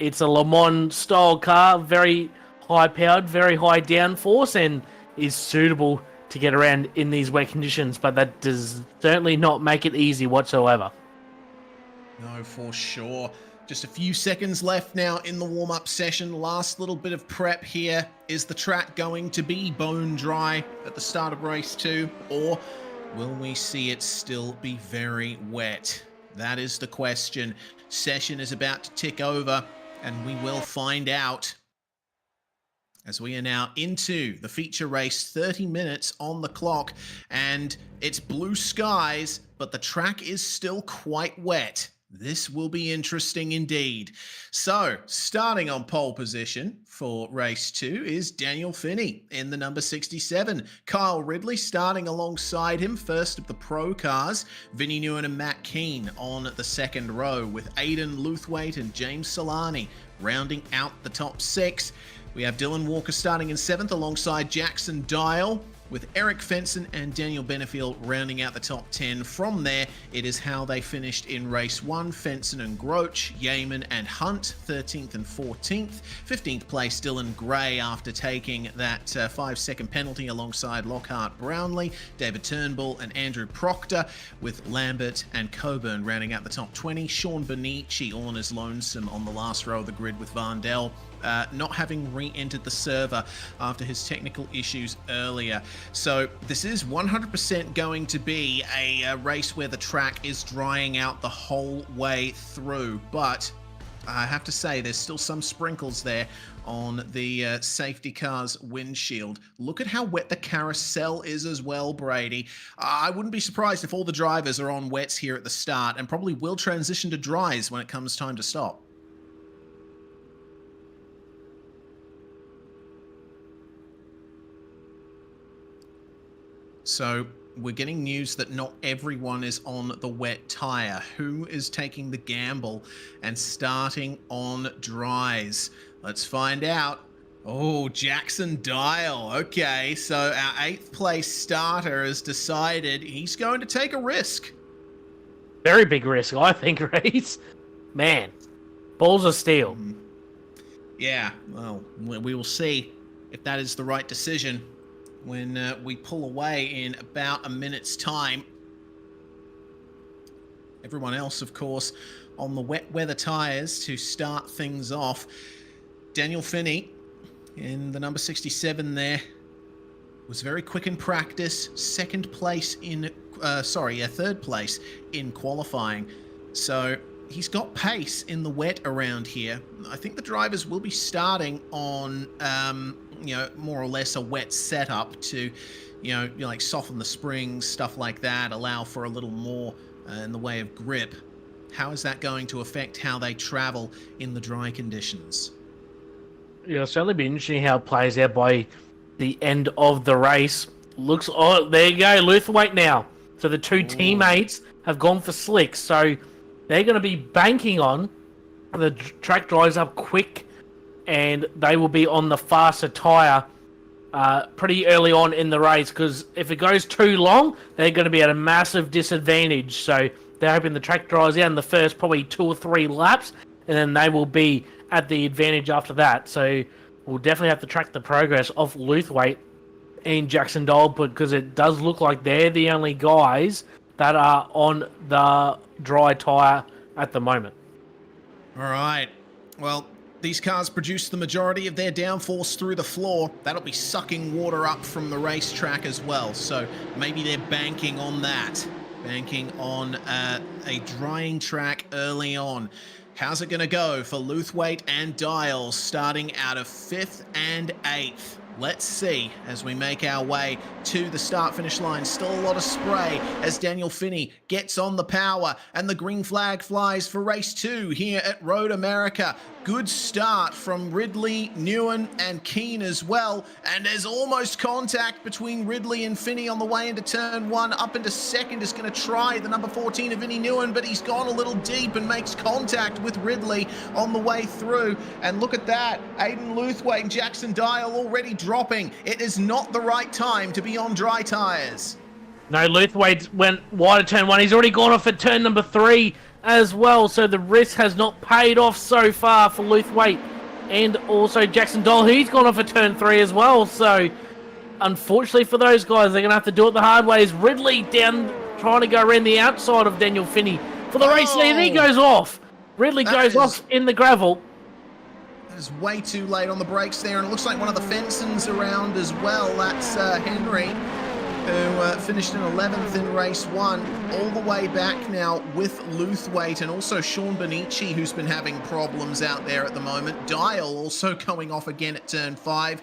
it's a Le Mans style car, very high powered, very high downforce, and is suitable to get around in these wet conditions. But that does certainly not make it easy whatsoever. No, for sure. Just a few seconds left now in the warm-up session. Last little bit of prep here. Is the track going to be bone dry at the start of race 2, or will we see it still be very wet? That is the question. Session is about to tick over, and we will find out as we are now into the feature race. 30 minutes on the clock, and it's blue skies, but the track is still quite wet. This will be interesting indeed. So, starting on pole position for race 2 is Daniel Finney in the number 67. Kyle Ridley starting alongside him, first of the pro cars. Vinnie Nguyen and Matt Keane on the second row, with Aidan Luthwaite and James Solani rounding out the top 6. We have Dylan Walker starting in 7th alongside Jackson Dial, with Eric Fenson and Daniel Benefield rounding out the top 10. From there, it is how they finished in race 1. Fenson and Groach, Yeaman and Hunt, 13th and 14th. 15th place, Dylan Gray, after taking that 5-second penalty alongside Lockhart Brownlee, David Turnbull and Andrew Proctor, with Lambert and Coburn rounding out the top 20. Sean Benici all on his lonesome on the last row of the grid, with Varndell not having re-entered the server after his technical issues earlier. So this is 100% going to be a race where the track is drying out the whole way through, but I have to say there's still some sprinkles there on the safety car's windshield. Look at how wet the carousel is as well, Brady. I wouldn't be surprised if all the drivers are on wets here at the start, and probably will transition to dries when it comes time to stop. So we're getting news that not everyone is on the wet tyre. Who is taking the gamble and starting on dries? Let's find out. Oh, Jackson Dial. Okay, so our 8th place starter has decided he's going to take a risk. Very big risk, I think, Reese. Man, Balls of steel. Yeah, well, we will see if that is the right decision when we pull away in about a minute's time. Everyone else, of course, on the wet weather tyres to start things off. Daniel Finney in the number 67 there was very quick in practice. Third place in qualifying. So he's got pace in the wet around here. I think the drivers will be starting on, more or less a wet setup to, like soften the springs, stuff like that, allow for a little more in the way of grip. How is that going to affect how they travel in the dry conditions? Yeah, it'll certainly be interesting how it plays out by the end of the race. Oh, there you go, Lutherweight now. So the two teammates have gone for slicks, so they're going to be banking on the track dries up quick, and they will be on the faster tyre pretty early on in the race, because if it goes too long, they're going to be at a massive disadvantage. So they're hoping the track dries out in the first probably 2 or 3 laps, and then they will be at the advantage after that. So we'll definitely have to track the progress of Lutherweight and Jackson Dole, because it does look like they're the only guys that are on the dry tyre at the moment. All right. Well, these cars produce the majority of their downforce through the floor. That'll be sucking water up from the racetrack as well. So maybe they're banking on that. Banking on a drying track early on. How's it going to go for Lutherweight and Dial starting out of 5th and 8th? Let's see as we make our way to the start-finish line. Still a lot of spray as Daniel Finney gets on the power, and the green flag flies for race 2 here at Road America. Good start from Ridley, Newen, and Keane as well. And there's almost contact between Ridley and Finney on the way into turn 1. Up into second is going to try the number 14 of Vinnie Newen, but he's gone a little deep and makes contact with Ridley on the way through. And look at that, Aiden Lutherweight and Jackson Dial already dropping. It is not the right time to be on dry tyres. No, Lutherweight went wide at turn 1. He's already gone off at turn number 3 as well, so the risk has not paid off so far for Lutherweight. And also Jackson Dole, he's gone off at turn 3 as well, so unfortunately for those guys, they're going to have to do it the hard way. Is Ridley down trying to go around the outside of Daniel Finney for the race, and he goes off. Ridley goes off in the gravel. That is way too late on the brakes there, and it looks like one of the Fensons around as well. That's Henry, who finished in 11th in race 1, all the way back now with Lutherweight, and also Sean Benici, who's been having problems out there at the moment. Dial also going off again at turn 5.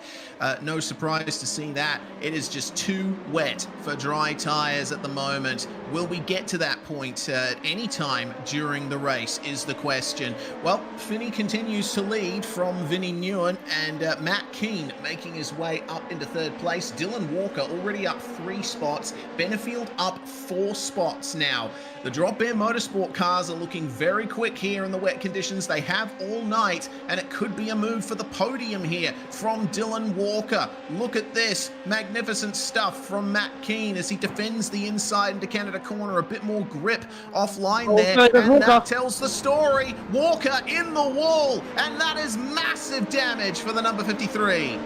No surprise to see that. It is just too wet for dry tyres at the moment. Will we get to that point at any time during the race is the question. Well, Finney continues to lead from Vinnie Newen, and Matt Keane making his way up into 3rd place. Dylan Walker already up 3 spots. Benefield up 4 spots now. The Drop Bear Motorsport cars are looking very quick here in the wet conditions. They have all night, and it could be a move for the podium here from Dylan Walker. Look at this. Magnificent stuff from Matt Keane as he defends the inside into Canada corner. A bit more grip offline there, and that tells the story. Walker in the wall, and that is massive damage for the number 53.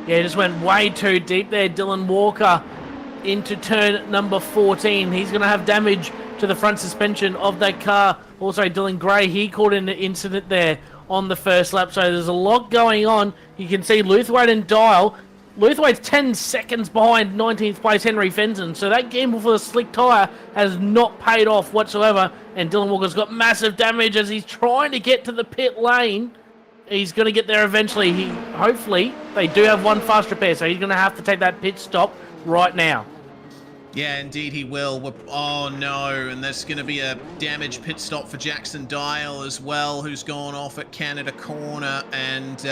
Yeah, just went way too deep there, Dylan Walker, into turn number 14. He's going to have damage to the front suspension of that car. Also, Dylan Gray, he caught in an incident there on the first lap. So there's a lot going on. You can see Lutherweight and Dial. Lutherweight's 10 seconds behind 19th place Henry Fenton. So that gamble for the slick tyre has not paid off whatsoever. And Dylan Walker's got massive damage as he's trying to get to the pit lane. He's going to get there eventually. Hopefully, they do have one fast repair, so he's going to have to take that pit stop right now. Yeah, indeed he will. Oh no, and there's going to be a damaged pit stop for Jackson Dial as well, who's gone off at Canada corner. And,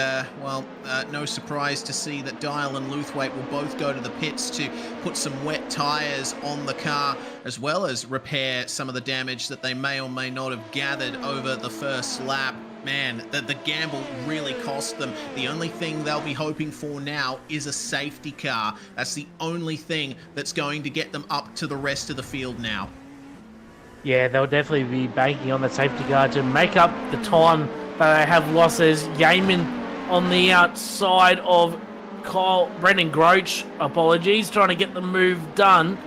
no surprise to see that Dial and Lutherweight will both go to the pits to put some wet tyres on the car, as well as repair some of the damage that they may or may not have gathered over the first lap. Man, the gamble really cost them. The only thing they'll be hoping for now is a safety car. That's the only thing that's going to get them up to the rest of the field now. Yeah, they'll definitely be banking on the safety car to make up the time but they have losses. Yeaman on the outside of Brendan Groach, apologies, trying to get the move done.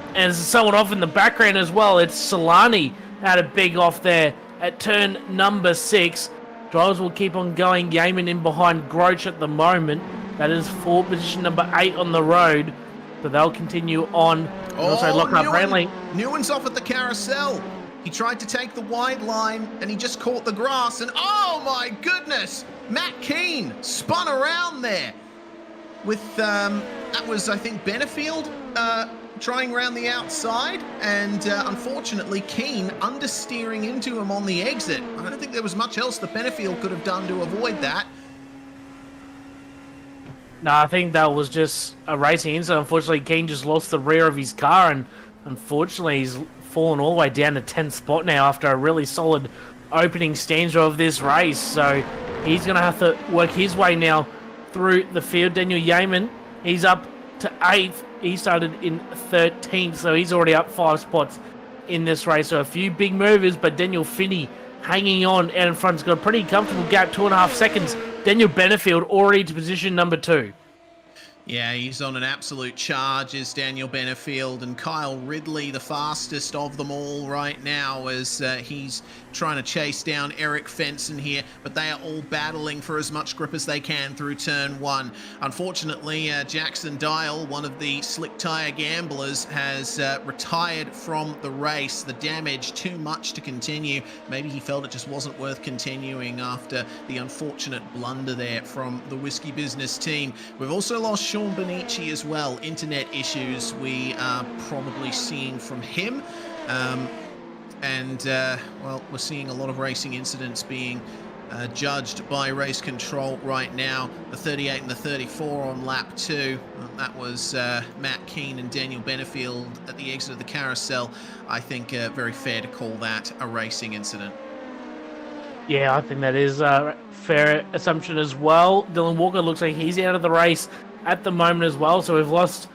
And there's someone off in the background as well. It's Solani had a big off there at turn number 6. Drivers will keep on going. Yeaman in behind Groach at the moment. That is for position number 8 on the road. But they'll continue on. Also, Lockhart Brantley. Newen's off at the carousel. He tried to take the wide line and he just caught the grass. And oh my goodness, Matt Keane spun around there with, that was, I think, Benefield trying around the outside. And unfortunately, Keane understeering into him on the exit. I don't think there was much else that Benefield could have done to avoid that. No, I think that was just a racing incident. Unfortunately, Keane just lost the rear of his car, and unfortunately, he's fallen all the way down to 10th spot now after a really solid opening stanza of this race. So he's going to have to work his way now through the field. Daniel Yeaman, he's up to 8th. He started in 13th, so he's already up 5 spots in this race. So a few big movers, but Daniel Finney hanging on out in front. He's got a pretty comfortable gap, 2.5 seconds. Daniel Benefield already to position number 2. Yeah, he's on an absolute charge, is Daniel Benefield, and Kyle Ridley, the fastest of them all right now, as he's trying to chase down Eric Fenson here, but they are all battling for as much grip as they can through turn 1. Unfortunately, Jackson Dial, one of the slick tire gamblers, has retired from the race. The damage too much to continue. Maybe he felt it just wasn't worth continuing after the unfortunate blunder there from the Whiskey Business team. We've also lost Sean Bonici as well. Internet issues we are probably seeing from him. Well, we're seeing a lot of racing incidents being judged by race control right now. The 38 and the 34 on lap 2. That was Matt Keane and Daniel Benefield at the exit of the carousel. I think very fair to call that a racing incident. Yeah, I think that is a fair assumption as well. Dylan Walker looks like he's out of the race at the moment as well. So we've lost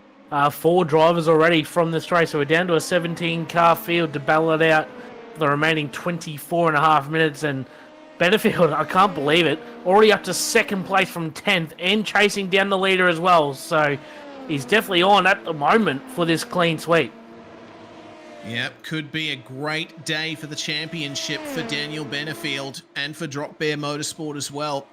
4 drivers already from this race. So we're down to a 17-car field to battle it out for the remaining 24.5 minutes. And Benefield, I can't believe it, already up to 2nd place from 10th and chasing down the leader as well. So he's definitely on at the moment for this clean sweep. Yep, could be a great day for the championship for Daniel Benefield and for Drop Bear Motorsport as well.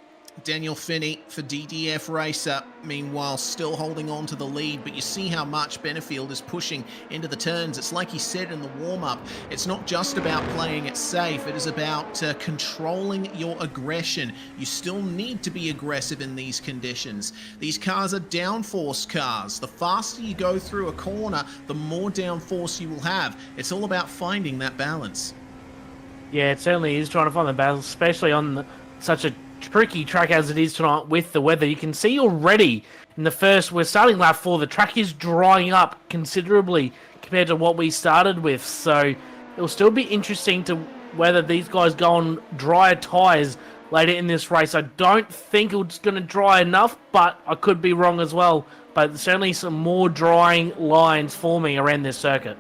Daniel Finney for DDF Racer, meanwhile, still holding on to the lead, but you see how much Benefield is pushing into the turns. It's like he said in the warm-up, it's not just about playing it safe, it is about controlling your aggression. You still need to be aggressive in these conditions. These cars are downforce cars. The faster you go through a corner, the more downforce you will have. It's all about finding that balance. Yeah, it certainly is trying to find the balance, especially on such a tricky track as it is tonight with the weather. You can see already in the first, we're starting lap 4, the track is drying up considerably compared to what we started with. So it'll still be interesting to whether these guys go on drier tyres later in this race. I don't think it's going to dry enough, but I could be wrong as well. But certainly some more drying lines forming around this circuit.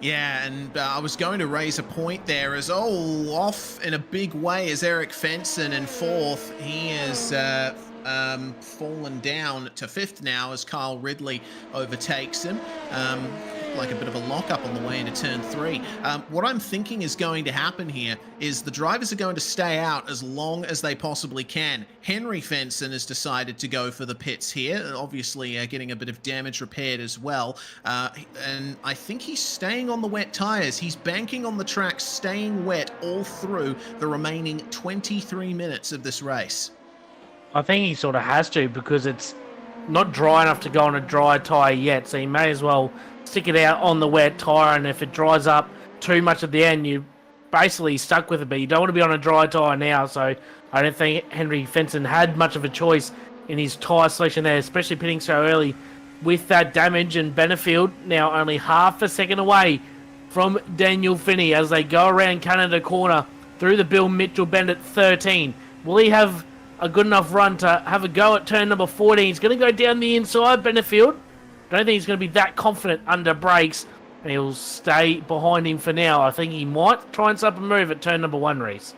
Yeah, and I was going to raise a point there as, off in a big way is Eric Fenson in 4th. He has fallen down to 5th now as Kyle Ridley overtakes him. Like a bit of a lockup on the way into turn 3. What I'm thinking is going to happen here is the drivers are going to stay out as long as they possibly can. Henry Fenson has decided to go for the pits here, obviously getting a bit of damage repaired as well. And I think he's staying on the wet tyres. He's banking on the track, staying wet all through the remaining 23 minutes of this race. I think he sort of has to, because it's not dry enough to go on a dry tyre yet, so he may as well stick it out on the wet tyre, and if it dries up too much at the end, you're basically stuck with it, but you don't want to be on a dry tyre now, so I don't think Henry Fenson had much of a choice in his tyre selection there, especially pitting so early with that damage. And Benefield now only half a second away from Daniel Finney as they go around Canada Corner through the Bill Mitchell bend at 13. Will he have a good enough run to have a go at turn number 14? He's going to go down the inside, Benefield. I don't think he's going to be that confident under brakes, and he'll stay behind him for now. I think he might try and stop a move at turn number 1, Reese.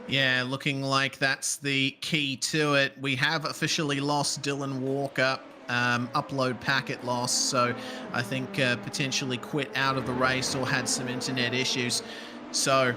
Yeah, looking like that's the key to it. We have officially lost Dylan Walker. Upload packet loss, so I think potentially quit out of the race or had some internet issues. So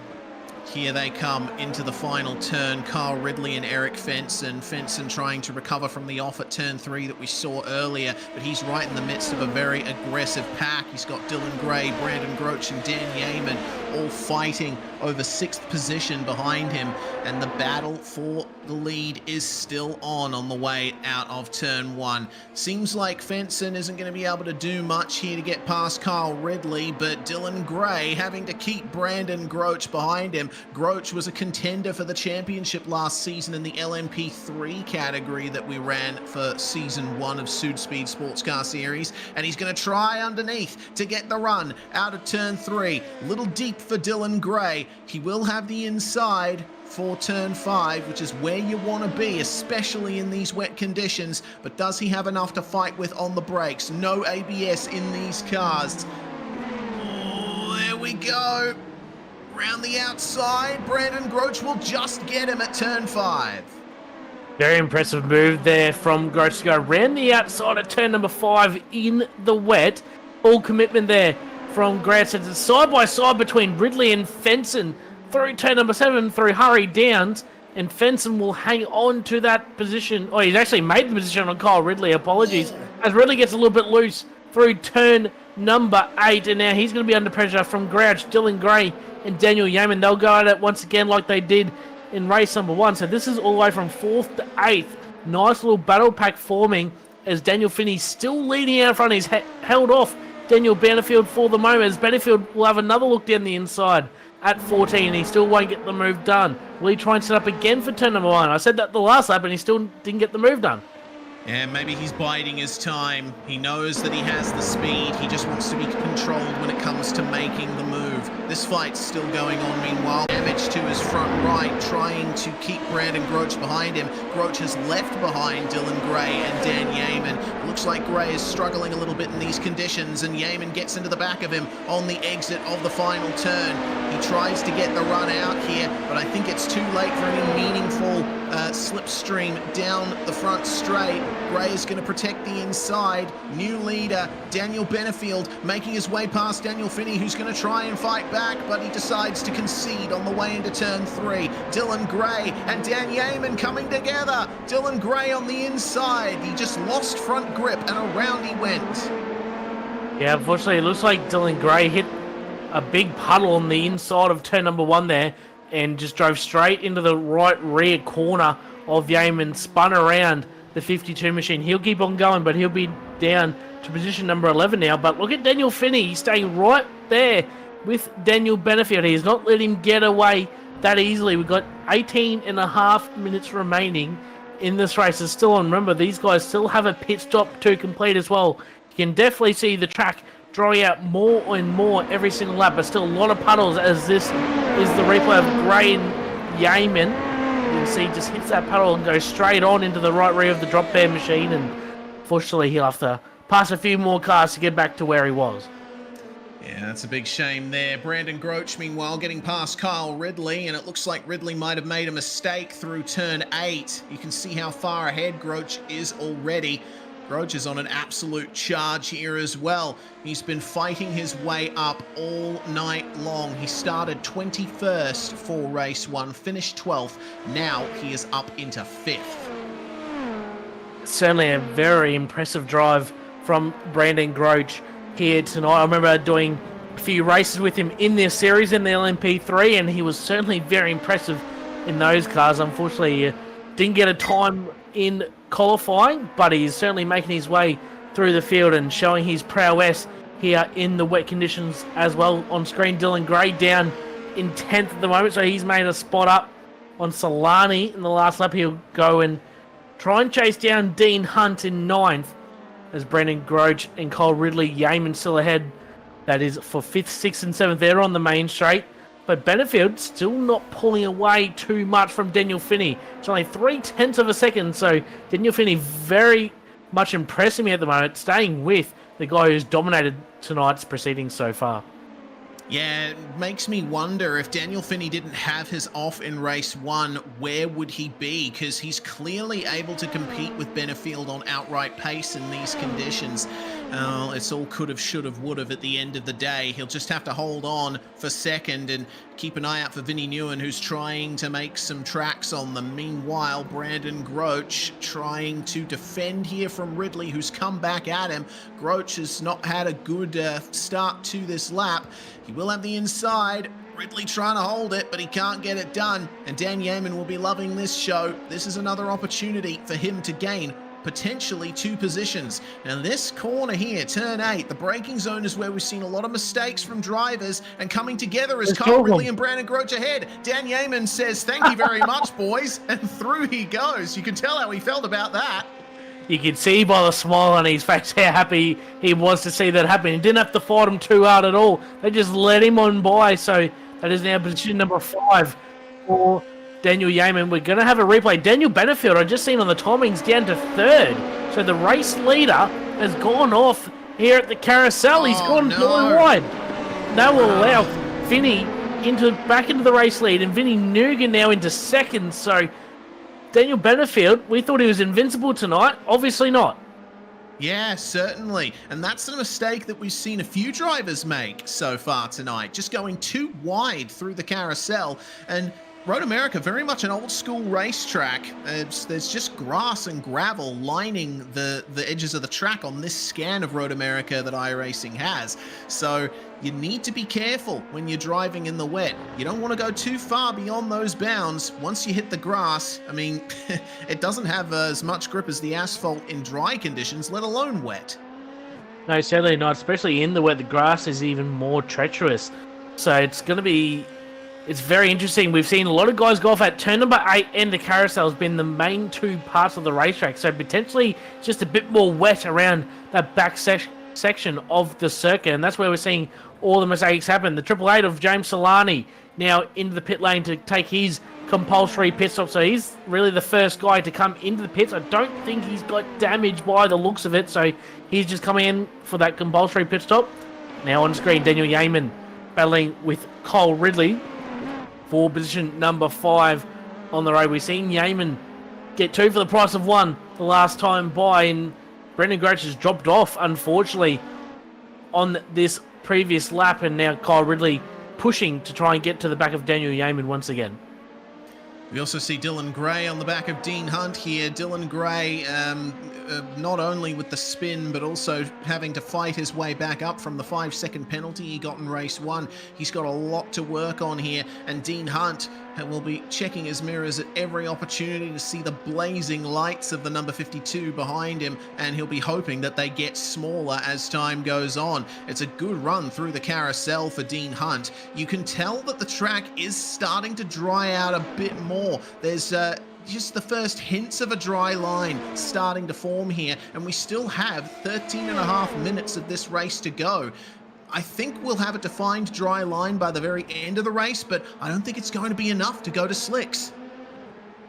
here they come into the final turn. Kyle Ridley and Eric Fenson. Fenson trying to recover from the off at turn 3 that we saw earlier, but he's right in the midst of a very aggressive pack. He's got Dylan Gray, Brandon Groach, and Dan Yeaman all fighting over 6th position behind him, and the battle for the lead is still on the way out of turn 1. Seems like Fenson isn't going to be able to do much here to get past Kyle Ridley, but Dylan Gray having to keep Brandon Groach behind him. Groach was a contender for the championship last season in the LMP3 category that we ran for season 1 of Südspeed Sportscar Series, and he's going to try underneath to get the run out of turn 3. Little deep for Dylan Gray. He will have the inside for turn 5, which is where you want to be, especially in these wet conditions, but does he have enough to fight with on the brakes? No ABS in these cars. Oh, there we go. Round the outside, Brandon Groach will just get him at turn 5. Very impressive move there from Groach to go around the outside at turn number 5 in the wet. All commitment there from Groach. It's side by side between Ridley and Fenson through turn number 7 through Hurry Downs, and Fenson will hang on to that position. Oh, he's actually made the position on Kyle Ridley, apologies, as Ridley gets a little bit loose through turn number 8, and now he's going to be under pressure from Grouch, Dylan Gray, and Daniel Yeaman. They'll go at it once again like they did in race number 1. So this is all the way from 4th to 8th. Nice little battle pack forming as Daniel Finney still leading out front. He's held off Daniel Benefield for the moment, as Benefield will have another look down the inside at 14, and he still won't get the move done. Will he try and set up again for turn number 1? I said that the last lap, and he still didn't get the move done. Yeah, maybe he's biding his time. He knows that he has the speed. He just wants to be controlled when it comes to making the move. This fight's still going on meanwhile. Damage to his front right, trying to keep Brandon Groach behind him. Groach has left behind Dylan Gray and Dan Yeaman. Looks like Gray is struggling a little bit in these conditions, and Yeaman gets into the back of him on the exit of the final turn. He tries to get the run out here, but I think it's too late for any meaningful slipstream down the front straight. Gray is going to protect the inside. New leader, Daniel Benefield, making his way past Daniel Finney, who's going to try and fight back, but he decides to concede on the way into turn 3. Dylan Gray and Dan Yeaman coming together. Dylan Gray on the inside. He just lost front grip, and around he went. Yeah, unfortunately, it looks like Dylan Gray hit a big puddle on the inside of turn number 1 there, and just drove straight into the right rear corner of Yeaman, spun around the 52 machine. He'll keep on going, but he'll be down to position number 11 now. But look at Daniel Finney. He's staying right there with Daniel Benefield. He's not letting him get away that easily. We've got 18 and a half minutes remaining in this race. It's still on. Remember, these guys still have a pit stop to complete as well. You can definitely see the track drawing out more and more every single lap, but still a lot of puddles, as this is the replay of Gray and Yeaman. You can see he just hits that puddle and goes straight on into the right rear of the drop bear machine, and fortunately he'll have to pass a few more cars to get back to where he was. Yeah, that's a big shame there. Brandon Groach, meanwhile, getting past Kyle Ridley, and it looks like Ridley might have made a mistake through turn 8. You can see how far ahead Groach is already. Groach is on an absolute charge here as well. He's been fighting his way up all night long. He started 21st for race 1, finished 12th. Now he is up into 5th. Certainly a very impressive drive from Brandon Groach here tonight. I remember doing a few races with him in this series in the LMP3, and he was certainly very impressive in those cars. Unfortunately, he didn't get a time in qualifying, but he's certainly making his way through the field and showing his prowess here in the wet conditions as well. On screen, Dylan Gray down in 10th at the moment, so he's made a spot up on Solani in the last lap. He'll go and try and chase down Dean Hunt in 9th, as Brandon Groach and Cole Ridley, Yeaman still ahead. That is for 5th, 6th and 7th there on the main straight. But Benefield still not pulling away too much from Daniel Finney. It's only 0.3 of a second, so Daniel Finney very much impressing me at the moment, staying with the guy who's dominated tonight's proceedings so far. Yeah, it makes me wonder if Daniel Finney didn't have his off in race 1, where would he be? Because he's clearly able to compete with Benefield on outright pace in these conditions. It's all could have, should have, would have at the end of the day. He'll just have to hold on for second and keep an eye out for Vinnie Newen, who's trying to make some tracks on them. Meanwhile, Brandon Groach trying to defend here from Ridley, who's come back at him. Groach has not had a good start to this lap. He will have the inside. Ridley trying to hold it, but he can't get it done. And Dan Yeaman will be loving this show. This is another opportunity for him to gain potentially 2 positions. Now this corner here, turn 8, the braking zone is where we've seen a lot of mistakes from drivers, and coming together is Carl Ridley and Brandon Groach ahead. Dan Yeaman says, thank you very much, boys, and through he goes. You can tell how he felt about that. You can see by the smile on his face how happy he was to see that happen. He didn't have to fight him too hard at all. They just let him on by, so that is now position number 5 for Daniel Yeaman. We're going to have a replay. Daniel Benefield, I just seen on the timings, down to 3rd. So the race leader has gone off here at the carousel. He's gone blue wide. That will allow Vinny back into the race lead, and Vinnie Nugan now into 2nd. So Daniel Benefield, we thought he was invincible tonight. Obviously not. Yeah, certainly. And that's a mistake that we've seen a few drivers make so far tonight, just going too wide through the carousel. And Road America, very much an old school racetrack. There's just grass and gravel lining the edges of the track on this scan of Road America that iRacing has. So you need to be careful when you're driving in the wet. You don't want to go too far beyond those bounds. Once you hit the grass, I mean, it doesn't have as much grip as the asphalt in dry conditions, let alone wet. No, certainly not, especially in the wet. The grass is even more treacherous. So it's going to be... It's very interesting. We've seen a lot of guys go off at turn number 8 and the carousel has been the main 2 parts of the racetrack. So potentially just a bit more wet around that back section of the circuit. And that's where we're seeing all the mistakes happen. The 888 of James Solani now into the pit lane to take his compulsory pit stop. So he's really the first guy to come into the pits. I don't think he's got damage by the looks of it. So he's just coming in for that compulsory pit stop. Now on screen, Daniel Yeaman battling with Cole Ridley for position number 5 on the road. We've seen Yeaman get 2 for the price of 1 the last time by, and Brendan Groach has dropped off, unfortunately, on this previous lap, and now Kyle Ridley pushing to try and get to the back of Daniel Yeaman once again. We also see Dylan Gray on the back of Dean Hunt here. Dylan Gray, not only with the spin, but also having to fight his way back up from the 5-second penalty he got in race 1. He's got a lot to work on here, and Dean Hunt will be checking his mirrors at every opportunity to see the blazing lights of the number 52 behind him, and he'll be hoping that they get smaller as time goes on. It's a good run through the carousel for Dean Hunt. You can tell that the track is starting to dry out a bit more. There's just the first hints of a dry line starting to form here, and we still have 13.5 minutes of this race to go. I think we'll have a defined dry line by the very end of the race, but I don't think it's going to be enough to go to slicks.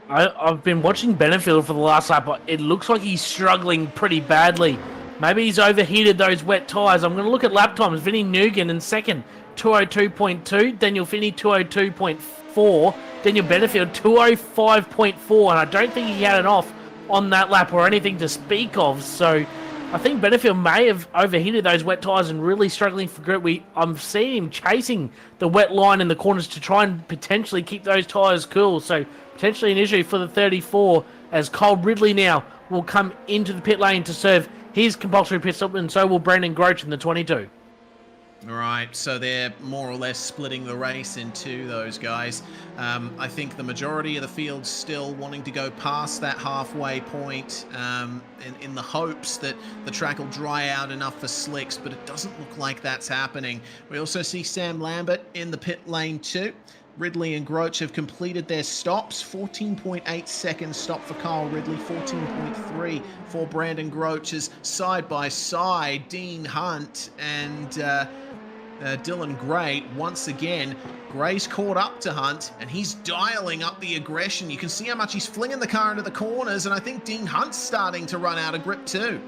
I've been watching Benefield for the last lap. It looks like he's struggling pretty badly. Maybe he's overheated those wet tyres. I'm going to look at lap times. Vinnie Nugan in 2nd, 202.2. Daniel Finney, 202.4. Daniel Benefield, 205.4. And I don't think he had an off on that lap or anything to speak of. So I think Benefield may have overheated those wet tyres and really struggling for grip. I'm seeing him chasing the wet line in the corners to try and potentially keep those tyres cool. So potentially an issue for the 34, as Cole Ridley now will come into the pit lane to serve his compulsory pit stop, and so will Brandon Groach in the 22. All right, so they're more or less splitting the race in 2, those guys. I think the majority of the field's still wanting to go past that halfway point in the hopes that the track will dry out enough for slicks, but it doesn't look like that's happening. We also see Sam Lambert in the pit lane too. Ridley and Groach have completed their stops. 14.8 seconds stop for Kyle Ridley, 14.3 for Brandon Groach's side by side. Dean Hunt and Dylan Gray once again. Gray's caught up to Hunt, and he's dialing up the aggression. You can see how much he's flinging the car into the corners, and I think Dean Hunt's starting to run out of grip too.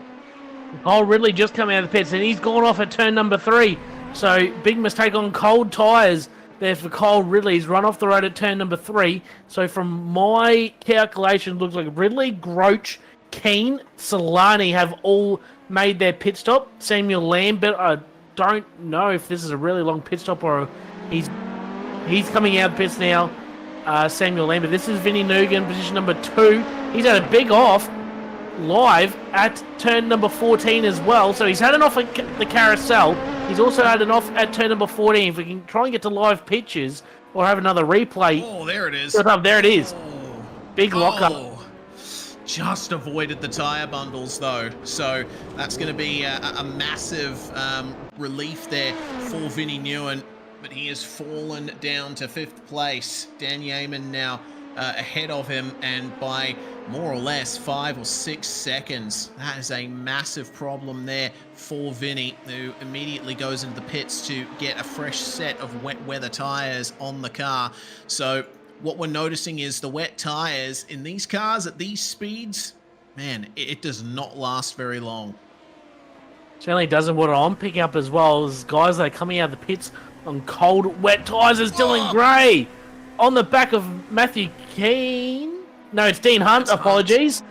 Kyle Ridley just coming out of the pits, and he's gone off at turn number 3. So, big mistake on cold tyres there for Cole Ridley. He's run off the road at turn number 3. So, from my calculation, looks like Ridley, Groach, Keane, Solani have all made their pit stop. Samuel Lambert, I don't know if this is a really long pit stop or he's coming out of pits now. Samuel Lambert. This is Vinnie Nugan, position number 2. He's had a big off live at turn number 14 as well. So he's had an off at the carousel. He's also had an off at turn number 14. If we can try and get to live pictures or have another replay. Oh, there it is. There it is. Oh. Big lockup. Oh. Just avoided the tyre bundles though. So that's going to be a massive relief there for Vinnie Nguyen. But he has fallen down to 5th place. Dan Yeaman now ahead of him, and by more or less 5 or 6 seconds. That is a massive problem there for Vinny, who immediately goes into the pits to get a fresh set of wet weather tyres on the car. So what we're noticing is the wet tyres in these cars at these speeds, man, it does not last very long. Certainly doesn't. What I'm picking up as well is guys that are coming out of the pits on cold, wet tyres is Dylan Gray on the back of Matthew Keane. No, it's Dean Hunt. Apologies.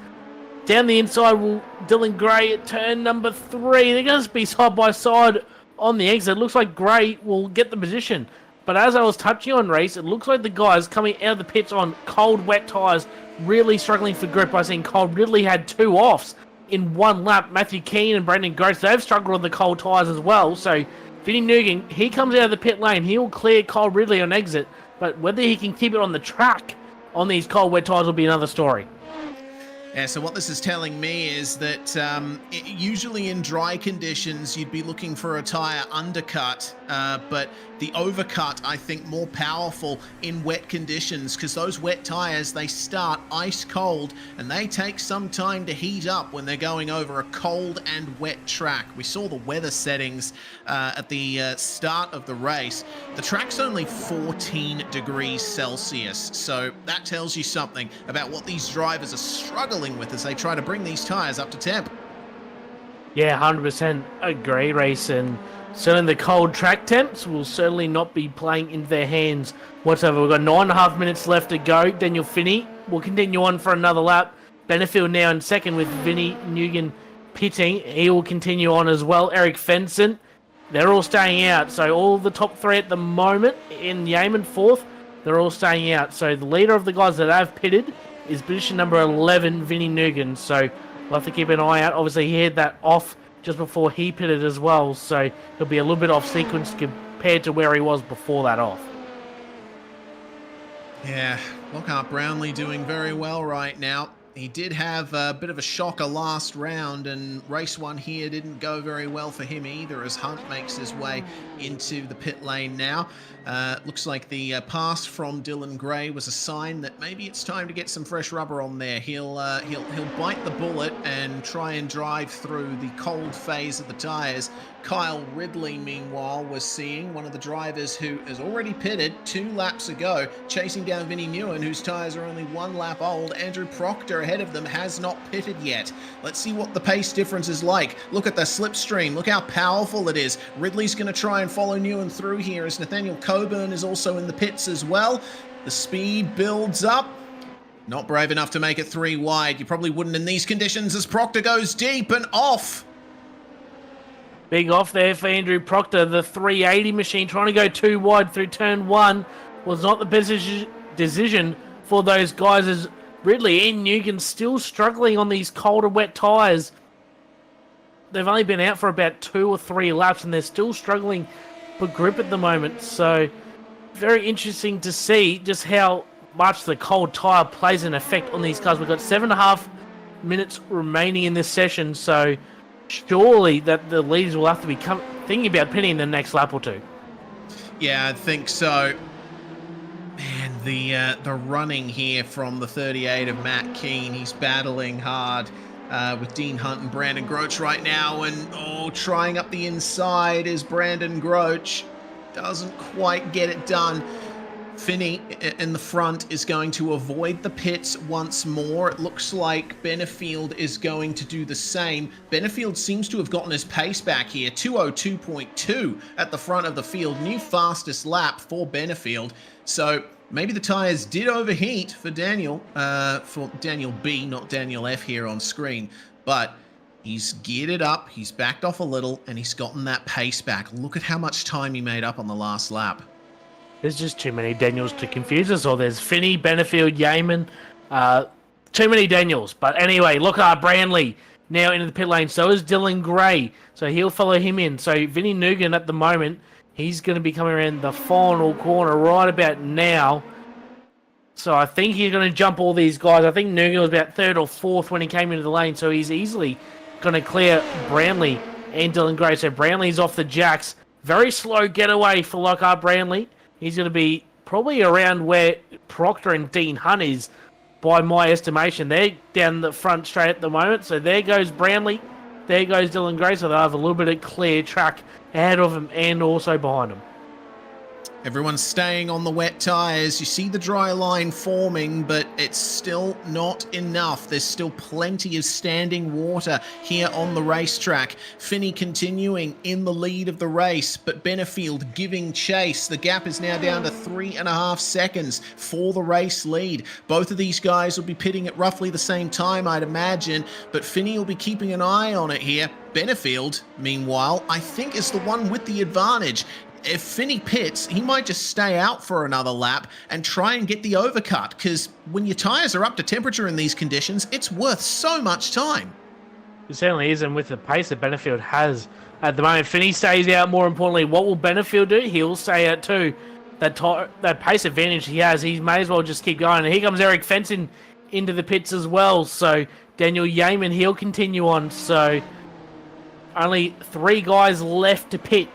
Down the inside will Dylan Gray at turn number 3. They're going to be side by side on the exit. It looks like Gray will get the position. But as I was touching on, Reese, it looks like the guys coming out of the pits on cold, wet tyres really struggling for grip. I seen Cole Ridley had 2 offs in 1 lap. Matthew Keane and Brandon Gross, they've struggled on the cold tyres as well. So Vinnie Nugan, he comes out of the pit lane. He'll clear Cole Ridley on exit. But whether he can keep it on the track on these cold, wet tyres will be another story. Yeah, so what this is telling me is that usually in dry conditions, you'd be looking for a tyre undercut, but the overcut, I think, more powerful in wet conditions, because those wet tyres, they start ice cold and they take some time to heat up when they're going over a cold and wet track. We saw the weather settings at the start of the race. The track's only 14 degrees Celsius, so that tells you something about what these drivers are struggling with as they try to bring these tyres up to temp. Yeah, 100% agree, Race. And certainly the cold track temps will certainly not be playing into their hands whatsoever. We've got 9.5 minutes left to go. Daniel Finney will continue on for another lap. Benefield now in second with Vinnie Nugan pitting. He will continue on as well. Eric Fenson, they're all staying out. So all the top 3 at the moment in Yeaman 4th, they're all staying out. So the leader of the guys that have pitted is position number 11, Vinnie Nugan. So we'll have to keep an eye out. Obviously, he had that off just before he pitted as well, so he'll be a little bit off sequence compared to where he was before that off. Yeah, Lockhart Brownlee doing very well right now. He did have a bit of a shocker last round, and race 1 here didn't go very well for him either, as Hunt makes his way into the pit lane now. Looks like the pass from Dylan Gray was a sign that maybe it's time to get some fresh rubber on there. He'll bite the bullet and try and drive through the cold phase of the tyres. Kyle Ridley, meanwhile, was seeing one of the drivers who has already pitted 2 laps ago, chasing down Vinnie Nguyen, whose tyres are only 1 lap old. Andrew Proctor ahead of them has not pitted yet. Let's see what the pace difference is like. Look at the slipstream. Look how powerful it is. Ridley's going to try and follow Nguyen through here, as Nathaniel Coburn is also in the pits as well. The speed builds up. Not brave enough to make it 3 wide. You probably wouldn't in these conditions, as Proctor goes deep and off. Big off there for Andrew Proctor. The 380 machine trying to go 2 wide through turn 1 was not the best decision for those guys, as Ridley and Nugan still struggling on these cold and wet tyres. They've only been out for about 2 or 3 laps and they're still struggling for grip at the moment. So very interesting to see just how much the cold tyre plays an effect on these cars. We've got 7.5 minutes remaining in this session, so surely that the leaders will have to be thinking about pitting in the next lap or 2. Yeah, I think so. Man, the running here from the 38 of Matt Keane, he's battling hard with Dean Hunt and Brandon Groach right now, and trying up the inside is Brandon Groach. Doesn't quite get it done. Finney in the front is going to avoid the pits once more. It looks like Benefield is going to do the same. Benefield seems to have gotten his pace back here. 2:02.2 at the front of the field. New fastest lap for Benefield. So maybe the tires did overheat for Daniel B, not Daniel F here on screen. But he's geared it up, he's backed off a little, and he's gotten that pace back. Look at how much time he made up on the last lap. There's just too many Daniels to confuse us. Or there's Finney, Benefield, Yeaman. Too many Daniels. But anyway, Lockhart Branley now into the pit lane. So is Dylan Gray. So he'll follow him in. So Vinny Nugan at the moment, he's going to be coming around the final corner right about now. So I think he's going to jump all these guys. I think Nugan was about third or fourth when he came into the lane. So he's easily going to clear Branley and Dylan Gray. So Branley's off the jacks. Very slow getaway for Lockhart Branley. He's going to be probably around where Proctor and Dean Hunt is, by my estimation. They're down the front straight at the moment. So there goes Branley. There goes Dylan Gray. So they'll have a little bit of clear track ahead of him and also behind him. Everyone's staying on the wet tyres. You see the dry line forming, but it's still not enough. There's still plenty of standing water here on the racetrack. Finney continuing in the lead of the race, but Benefield giving chase. The gap is now down to 3.5 seconds for the race lead. Both of these guys will be pitting at roughly the same time, I'd imagine, but Finney will be keeping an eye on it here. Benefield, meanwhile, I think is the one with the advantage. If Finney pits, he might just stay out for another lap and try and get the overcut, because when your tyres are up to temperature in these conditions, it's worth so much time. It certainly is, and with the pace that Benefield has at the moment, Finney stays out. More importantly, what will Benefield do? He'll stay out too. That pace advantage he has, he may as well just keep going. And here comes Eric Fenton into the pits as well. So Daniel Yeaman, he'll continue on. So only 3 guys left to pit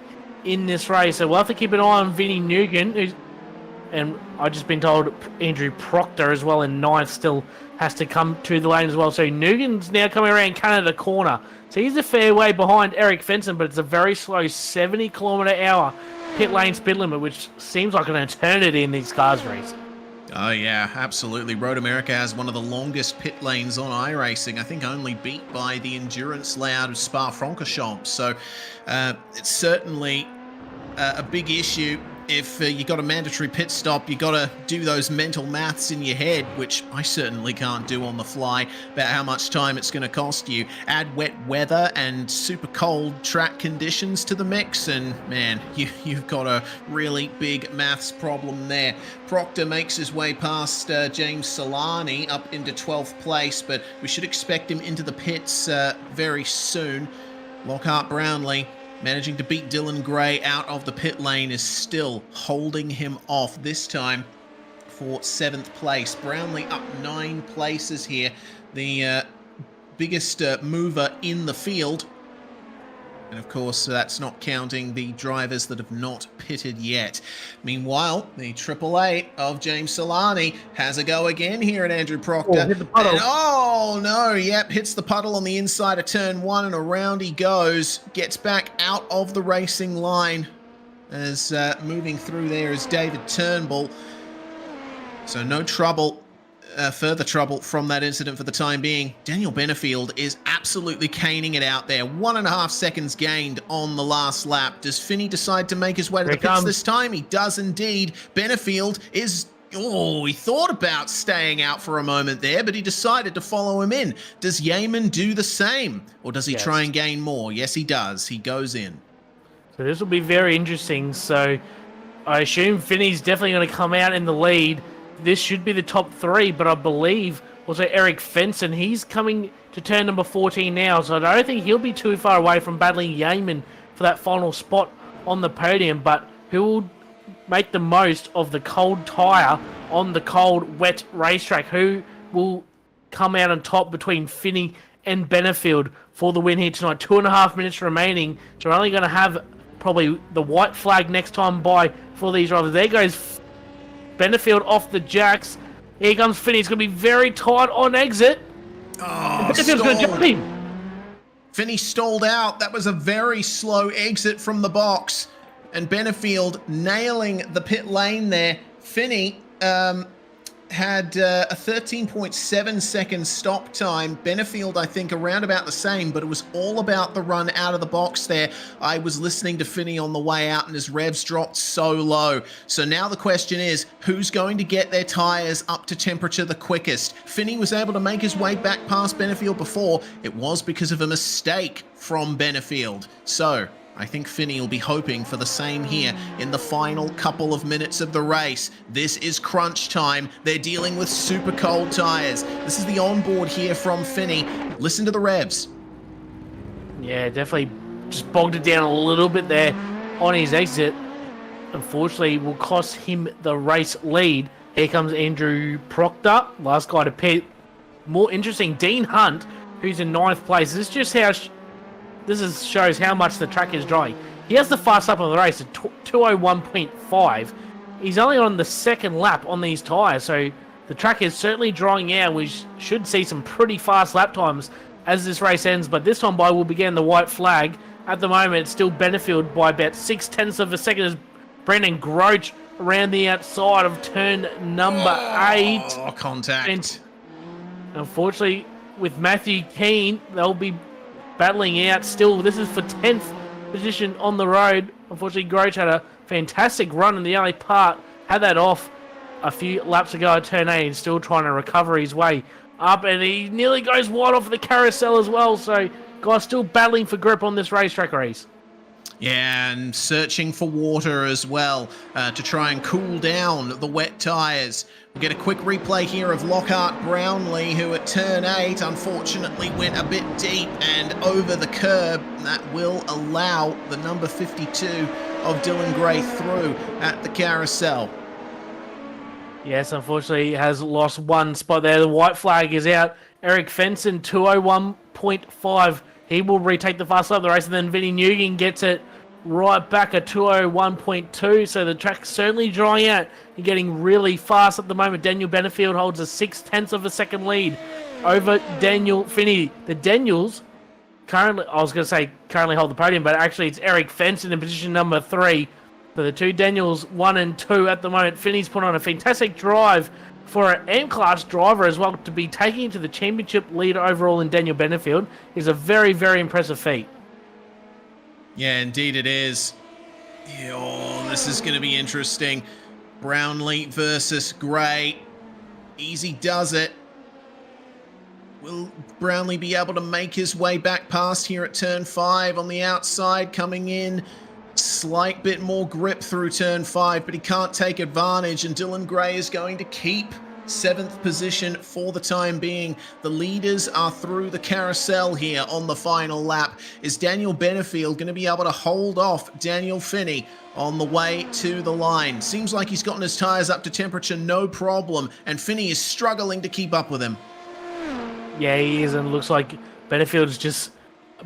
in this race, so we'll have to keep an eye on Vinny Nugan, and I've just been told Andrew Proctor as well in 9th still has to come to the lane as well. So Nugan's now coming around Canada corner, so he's a fair way behind Eric Fenton, but it's a very slow 70km/h pit lane speed limit, which seems like an eternity in these cars race. Oh yeah, absolutely. Road America has one of the longest pit lanes on iRacing, I think only beat by the Endurance Layout of Spa-Francorchamps. So it's certainly a big issue. If you got a mandatory pit stop, you got to do those mental maths in your head, which I certainly can't do on the fly, about how much time it's going to cost you. Add wet weather and super cold track conditions to the mix, and man, you've got a really big maths problem there. Proctor makes his way past James Solani up into 12th place, but we should expect him into the pits very soon. Lockhart Brownlee managing to beat Dylan Gray out of the pit lane is still holding him off, this time for 7th place. Brownlee up 9 places here, the biggest mover in the field. And of course, that's not counting the drivers that have not pitted yet. Meanwhile, the Triple Eight of James Solani has a go again here at Andrew Proctor. Hit the puddle. Oh no, yep, hits the puddle on the inside of turn 1 and around he goes. Gets back out of the racing line as moving through there is David Turnbull. So no trouble. Further trouble from that incident for the time being. Daniel Benefield is absolutely caning it out there. 1.5 seconds gained on the last lap. Does Finney decide to make his way to the pits this time? He does indeed. Benefield is... Oh, he thought about staying out for a moment there, but he decided to follow him in. Does Yeaman do the same? Or does he try and gain more? Yes, he does. He goes in. So this will be very interesting. So I assume Finney's definitely going to come out in the lead. This should be the top 3, but I believe also Eric Fenton, he's coming to turn number 14 now, so I don't think he'll be too far away from battling Yeaman for that final spot on the podium, but who will make the most of the cold tyre on the cold, wet racetrack? Who will come out on top between Finney and Benefield for the win here tonight? 2.5 minutes remaining, so we're only going to have probably the white flag next time by for these drivers. There goes Benefield off the jacks. Here comes Finney. It's going to be very tight on exit. Oh, Benefield's going to jump him. Finney stalled out. That was a very slow exit from the box. And Benefield nailing the pit lane there. Finney had a 13.7 second stop time. Benefield, I think, around about the same, but it was all about the run out of the box there. I was listening to Finney on the way out, and his revs dropped so low. So now the question is, who's going to get their tyres up to temperature the quickest? Finney was able to make his way back past Benefield before. It was because of a mistake from Benefield. So I think Finney will be hoping for the same here in the final couple of minutes of the race. This is crunch time. They're dealing with super cold tyres. This is the onboard here from Finney. Listen to the revs. Yeah, definitely just bogged it down a little bit there on his exit. Unfortunately, will cost him the race lead. Here comes Andrew Proctor, last guy to pit. More interesting, Dean Hunt, who's in 9th place. This is just how... shows how much the track is dry. He has the fast lap of the race at 201.5. He's only on the second lap on these tyres, so the track is certainly drying out. We should see some pretty fast lap times as this race ends, but this time by will begin the white flag. At the moment, it's still Benefield by about 0.6 of a second as Brendan Groach around the outside of turn number 8. Oh, contact. And unfortunately, with Matthew Keane, they'll be battling out still. This is for 10th position on the road. Unfortunately, Groach had a fantastic run in the early part. Had that off a few laps ago at turn 8 and still trying to recover his way up. And he nearly goes wide off the carousel as well. So, guys still battling for grip on this racetrack race. Yeah, and searching for water as well to try and cool down the wet tyres. We'll get a quick replay here of Lockhart Brownlee, who at turn 8 unfortunately went a bit deep and over the curb. That will allow the number 52 of Dylan Gray through at the carousel. Yes, unfortunately, he has lost one spot there. The white flag is out. Eric Fenson, 201.5. He will retake the fast lap of the race, and then Vinny Nugent gets it right back at 201.2. So the track's certainly drying out and getting really fast at the moment. Daniel Benefield holds a 0.6 of a second lead over Daniel Finney. The Daniels currently hold the podium, but actually it's Eric Fenson in position number 3. So the two Daniels, 1 and 2 at the moment. Finney's put on a fantastic drive for an M-Class driver as well to be taking to the championship lead overall in Daniel Benefield is a very, very impressive feat. Yeah, indeed it is. Oh, this is going to be interesting. Brownlee versus Gray. Easy does it. Will Brownlee be able to make his way back past here at turn 5 on the outside coming in? Slight bit more grip through turn 5, but he can't take advantage, and Dylan Gray is going to keep 7th position for the time being. The leaders are through the carousel here on the final lap. Is Daniel Benefield going to be able to hold off Daniel Finney on the way to the line? Seems like he's gotten his tyres up to temperature no problem, and Finney is struggling to keep up with him. Yeah, he is, and looks like Benefield's just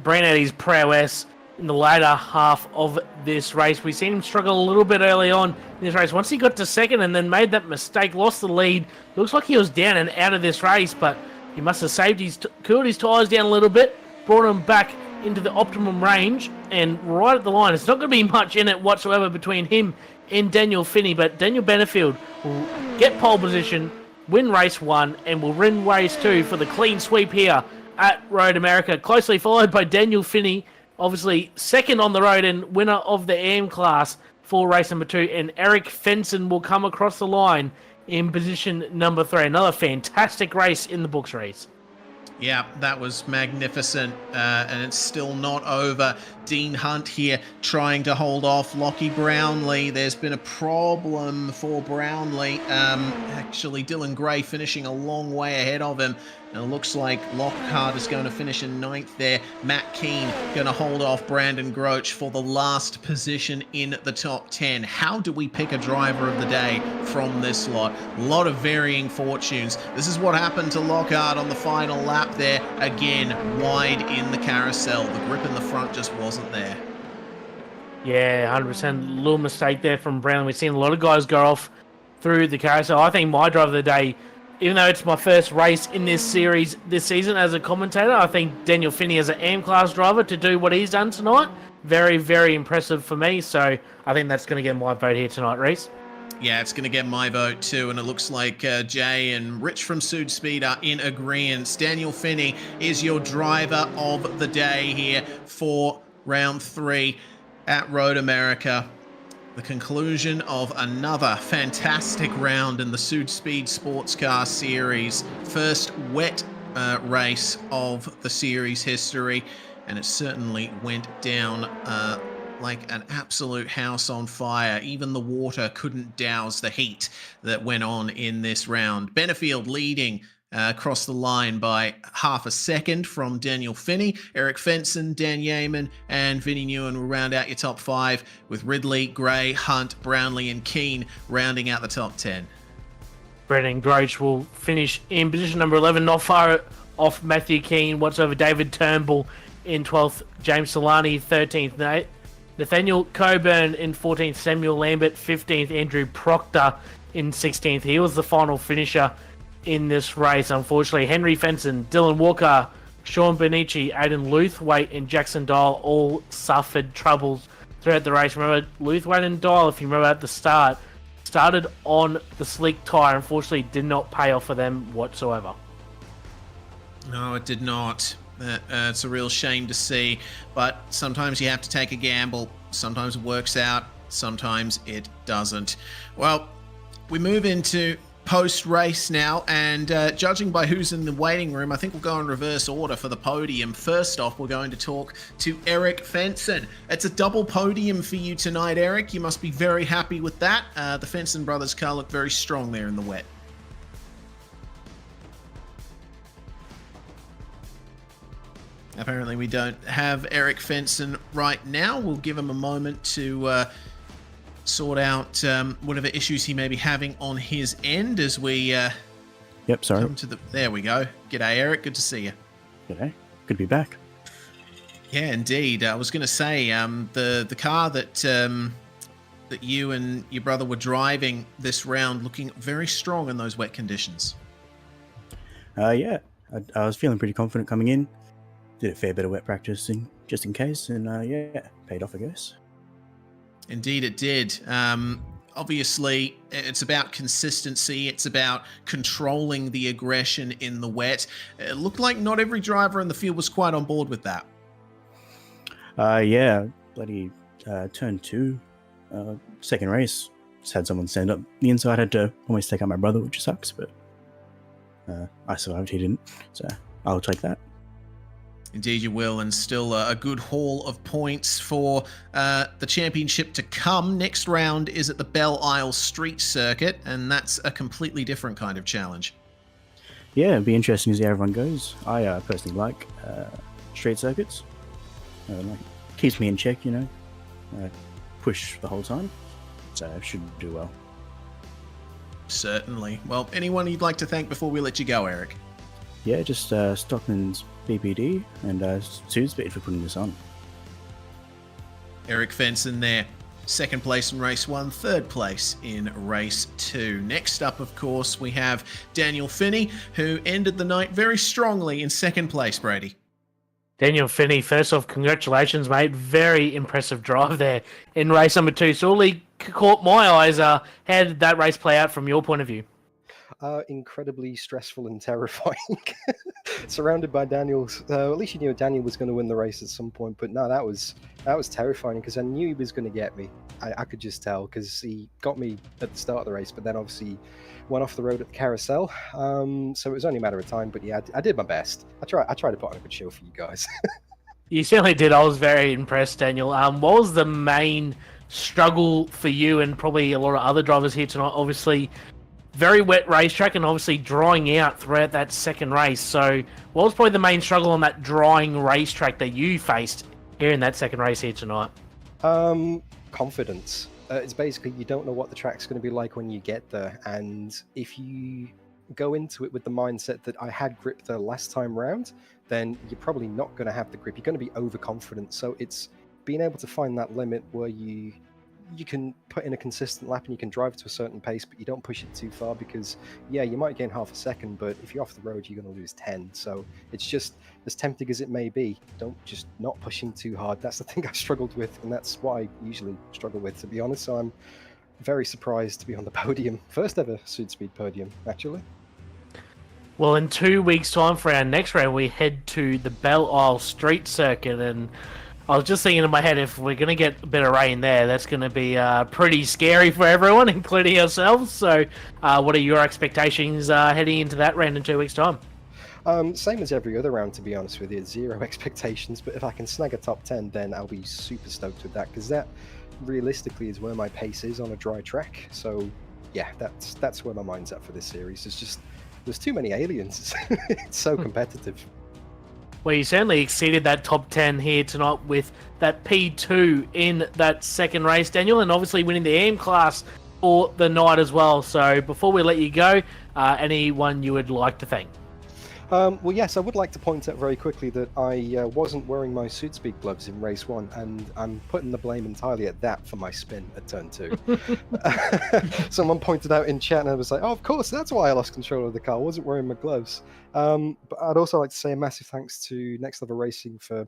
bringing out his prowess in the later half of this race. We've seen him struggle a little bit early on in this race. Once he got to second and then made that mistake, lost the lead. Looks like he was down and out of this race, but he must have cooled his tyres down a little bit, brought him back into the optimum range, and right at the line. It's not going to be much in it whatsoever between him and Daniel Finney, but Daniel Benefield will get pole position, win race 1, and will win race 2 for the clean sweep here at Road America, closely followed by Daniel Finney, obviously second on the road and winner of the AM class for race number 2, and Eric Fenson will come across the line in position number 3. Another fantastic race in the books race. Yeah, that was magnificent, and it's still not over. Dean Hunt here trying to hold off Lockie Brownlee. There's been a problem for Brownlee. Actually, Dylan Gray finishing a long way ahead of him. And it looks like Lockhart is going to finish in 9th there. Matt Keane going to hold off Brandon Groach for the last position in the top 10. How do we pick a driver of the day from this lot? A lot of varying fortunes. This is what happened to Lockhart on the final lap there. Again, wide in the carousel. The grip in the front just wasn't there. Yeah, 100%. Little mistake there from Brown. We've seen a lot of guys go off through the carousel. I think my driver of the day, even though it's my first race in this series this season as a commentator, I think Daniel Finney as an AM-class driver to do what he's done tonight, very, very impressive for me. So I think that's going to get my vote here tonight, Reese. Yeah, it's going to get my vote too, and it looks like Jay and Rich from Südspeed are in agreement. Daniel Finney is your driver of the day here for round 3 at Road America. The conclusion of another fantastic round in the Südspeed Sportscar Series. First wet race of the series history, and it certainly went down like an absolute house on fire. Even the water couldn't douse the heat that went on in this round. Benefield leading across the line by half a second from Daniel Finney. Eric Fenson, Dan Yeaman, and Vinnie Newen will round out your top 5, with Ridley, Gray, Hunt, Brownlee, and Keane rounding out the top 10. Brendan Groach will finish in position number 11, not far off Matthew Keane. Whatsoever David Turnbull in 12th, James Solani 13th, Nathaniel Coburn in 14th, Samuel Lambert 15th, Andrew Proctor in 16th. He was the final finisher in this race, unfortunately. Henry Fenson, Dylan Walker, Sean Benici, Aidan Luthwaite, and Jackson Dial all suffered troubles throughout the race. Remember, Luthwaite and Dial, if you remember at the start, started on the slick tyre. Unfortunately, did not pay off for them whatsoever. No, it did not. It's a real shame to see, but sometimes you have to take a gamble. Sometimes it works out, sometimes it doesn't. Well, we move into post-race now, and judging by who's in the waiting room, I think we'll go in reverse order for the podium. First off, we're going to talk to Eric Fenson. It's a double podium for you tonight, Eric. You must be very happy with that. The Fenson brothers' car looked very strong there in the wet. Apparently we don't have Eric Fenson right now. We'll give him a moment to sort out whatever issues he may be having on his end as we sorry. come to the... There we go. G'day, Eric. Good to see you. G'day. Good to be back. Yeah, indeed. I was going to say, the car that that you and your brother were driving this round looking very strong in those wet conditions. I was feeling pretty confident coming in. Did a fair bit of wet practicing just in case, and paid off, I guess. Indeed it did. Obviously, it's about consistency. It's about controlling the aggression in the wet. It looked like not every driver in the field was quite on board with that. Bloody turn 2, second race. Just had someone stand up the inside. Had to almost take out my brother, which sucks, but I survived. He didn't, so I'll take that. Indeed you will, and still a good haul of points for the championship to come. Next round is at the Belle Isle Street Circuit, and that's a completely different kind of challenge. Yeah, it'd be interesting to see how everyone goes. I personally like street circuits. Keeps me in check, push the whole time, so I should do well. Certainly. Well, anyone you'd like to thank before we let you go, Eric? Yeah, just Stockman's BPD and Südspeed for putting this on. Eric Fenson there. Second place in race 1, third place in race 2. Next up, of course, we have Daniel Finney, who ended the night very strongly in second place, Brady. Daniel Finney, first off, congratulations, mate. Very impressive drive there in race number 2. So all he caught my eyes. How did that race play out from your point of view? Incredibly stressful and terrifying. Surrounded by Daniel's, at least you knew Daniel was going to win the race at some point. But no, that was terrifying because I knew he was going to get me. I could just tell because he got me at the start of the race, but then obviously went off the road at the carousel. So it was only a matter of time. But yeah, I did my best. I tried to put on a good show for you guys. You certainly did. I was very impressed, Daniel. What was the main struggle for you and probably a lot of other drivers here tonight? Obviously, very wet racetrack and obviously drying out throughout that second race. So what was probably the main struggle on that drying racetrack that you faced here in that second race here tonight? Confidence. It's basically you don't know what the track's going to be like when you get there. And if you go into it with the mindset that I had grip the last time round, then you're probably not going to have the grip. You're going to be overconfident. So it's being able to find that limit where you can put in a consistent lap and you can drive to a certain pace, but you don't push it too far because, yeah, you might gain half a second, but if you're off the road, you're going to lose 10. So it's just, as tempting as it may be, don't just not pushing too hard. That's the thing I've struggled with, and that's what I usually struggle with, to be honest. So I'm very surprised to be on the podium. First ever Südspeed podium, actually. Well, in 2 weeks' time for our next round, we head to the Belle Isle Street Circuit, and I was just thinking in my head, if we're going to get a bit of rain there, that's going to be pretty scary for everyone, including ourselves. So, what are your expectations heading into that round in 2 weeks' time? Same as every other round, to be honest with you. 0 expectations, but if I can snag a top 10, then I'll be super stoked with that, because that realistically is where my pace is on a dry track. So, yeah, that's where my mind's at for this series. It's just, there's too many aliens. It's so competitive. Well, you certainly exceeded that top 10 here tonight with that P2 in that second race, Daniel, and obviously winning the AM class for the night as well. So before we let you go, anyone you would like to thank? Well, yes, I would like to point out very quickly that I wasn't wearing my Südspeed gloves in race 1, and I'm putting the blame entirely at that for my spin at turn 2. Someone pointed out in chat, and I was like, oh, of course, that's why I lost control of the car. I wasn't wearing my gloves. But I'd also like to say a massive thanks to Next Level Racing for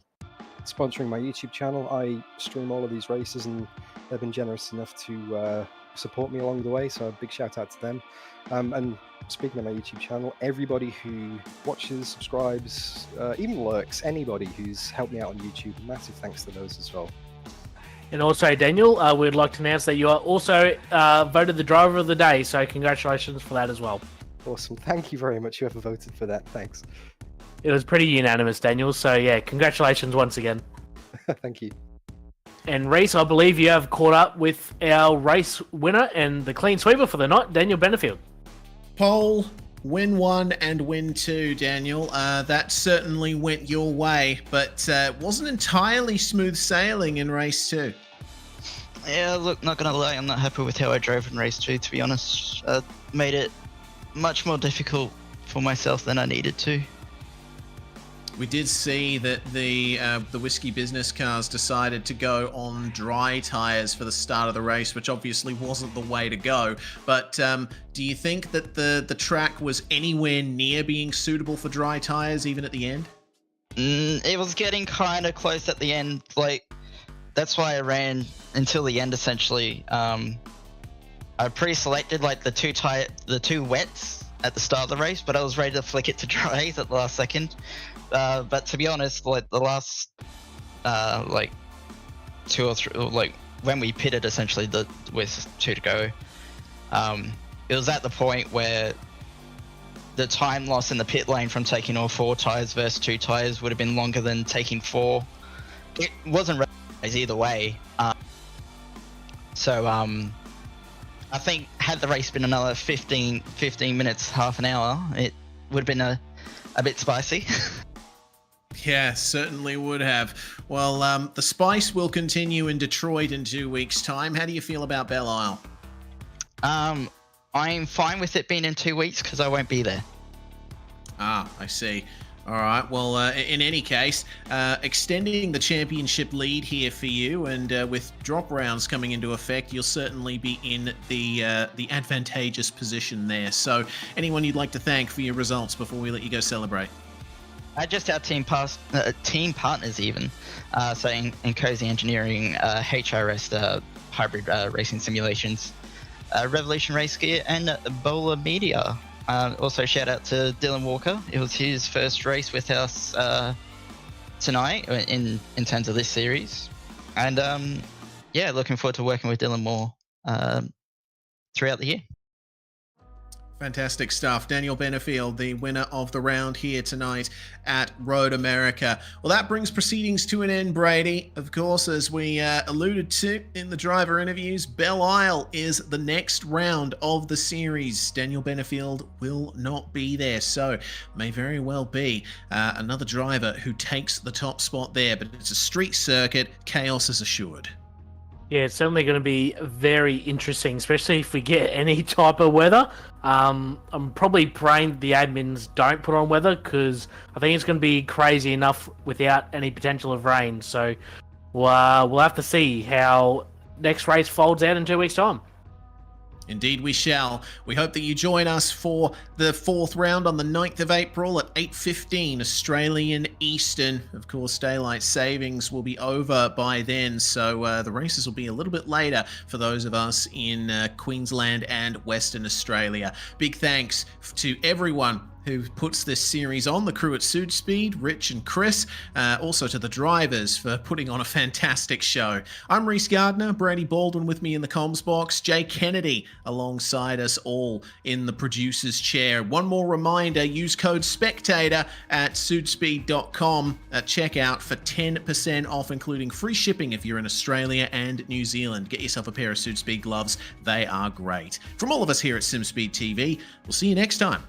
sponsoring my YouTube channel. I stream all of these races, and they've been generous enough to support me along the way, so a big shout out to them. And speaking of my YouTube channel, everybody who watches, subscribes, even lurks, anybody who's helped me out on YouTube, massive thanks to those as well. And also, Daniel, we'd like to announce that you are also voted the driver of the day, so congratulations for that as well. Awesome. Thank you very much, whoever voted for that. Thanks. It was pretty unanimous, Daniel, so yeah, congratulations once again. Thank you. And Reese, I believe you have caught up with our race winner and the clean sweeper for the night, Daniel Benefield. Pole, win 1 and win 2, Daniel. That certainly went your way, but wasn't entirely smooth sailing in race 2. Yeah, look, not gonna lie, I'm not happy with how I drove in race 2, to be honest. Made it much more difficult for myself than I needed to. We did see that the Whiskey Business cars decided to go on dry tyres for the start of the race, which obviously wasn't the way to go. But do you think that the track was anywhere near being suitable for dry tyres, even at the end? It was getting kind of close at the end. Like, that's why I ran until the end, essentially. I pre-selected like the two wets at the start of the race, but I was ready to flick it to dries at the last second. But to be honest, like the last like 2 or 3, like when we pitted essentially with 2 to go, it was at the point where the time loss in the pit lane from taking all 4 tires versus 2 tires would have been longer than taking 4. It wasn't either way. So I think had the race been another 15 minutes, half an hour, it would have been a bit spicy. Yeah, certainly would have. Well, the spice will continue in Detroit in 2 weeks' time. How do you feel about Belle Isle? I'm fine with it being in 2 weeks because I won't be there. Ah, I see. All right. Well, in any case, extending the championship lead here for you, and with drop rounds coming into effect, you'll certainly be in the advantageous position there. So, anyone you'd like to thank for your results before we let you go celebrate? Just our team partners even. So in Cozy Engineering, HRS, Hybrid Racing Simulations, Revolution Race Gear, and Bowler Media. Also shout out to Dylan Walker. It was his first race with us tonight in terms of this series. And yeah, looking forward to working with Dylan more throughout the year. Fantastic stuff. Daniel Benefield, the winner of the round here tonight at Road America. Well, that brings proceedings to an end, Brady. Of course, as we alluded to in the driver interviews, Belle Isle is the next round of the series. Daniel Benefield will not be there, so may very well be another driver who takes the top spot there. But it's a street circuit. Chaos is assured. Yeah, it's certainly going to be very interesting, especially if we get any type of weather. I'm probably praying the admins don't put on weather because I think it's going to be crazy enough without any potential of rain. So we'll have to see how next race folds out in 2 weeks' time. Indeed we shall. We hope that you join us for the 4th round on the 9th of April at 8:15 Australian Eastern. Of course, daylight savings will be over by then, so the races will be a little bit later for those of us in Queensland and Western Australia. Big thanks to everyone who puts this series on, the crew at Südspeed, Rich and Chris, also to the drivers for putting on a fantastic show. I'm Reese Gardner, Brady Baldwin with me in the comms box, Jay Kennedy alongside us all in the producer's chair. One more reminder, use code SPECTATOR at Südspeed.com at checkout for 10% off, including free shipping if you're in Australia and New Zealand. Get yourself a pair of Südspeed gloves, they are great. From all of us here at SimSpeed TV, we'll see you next time.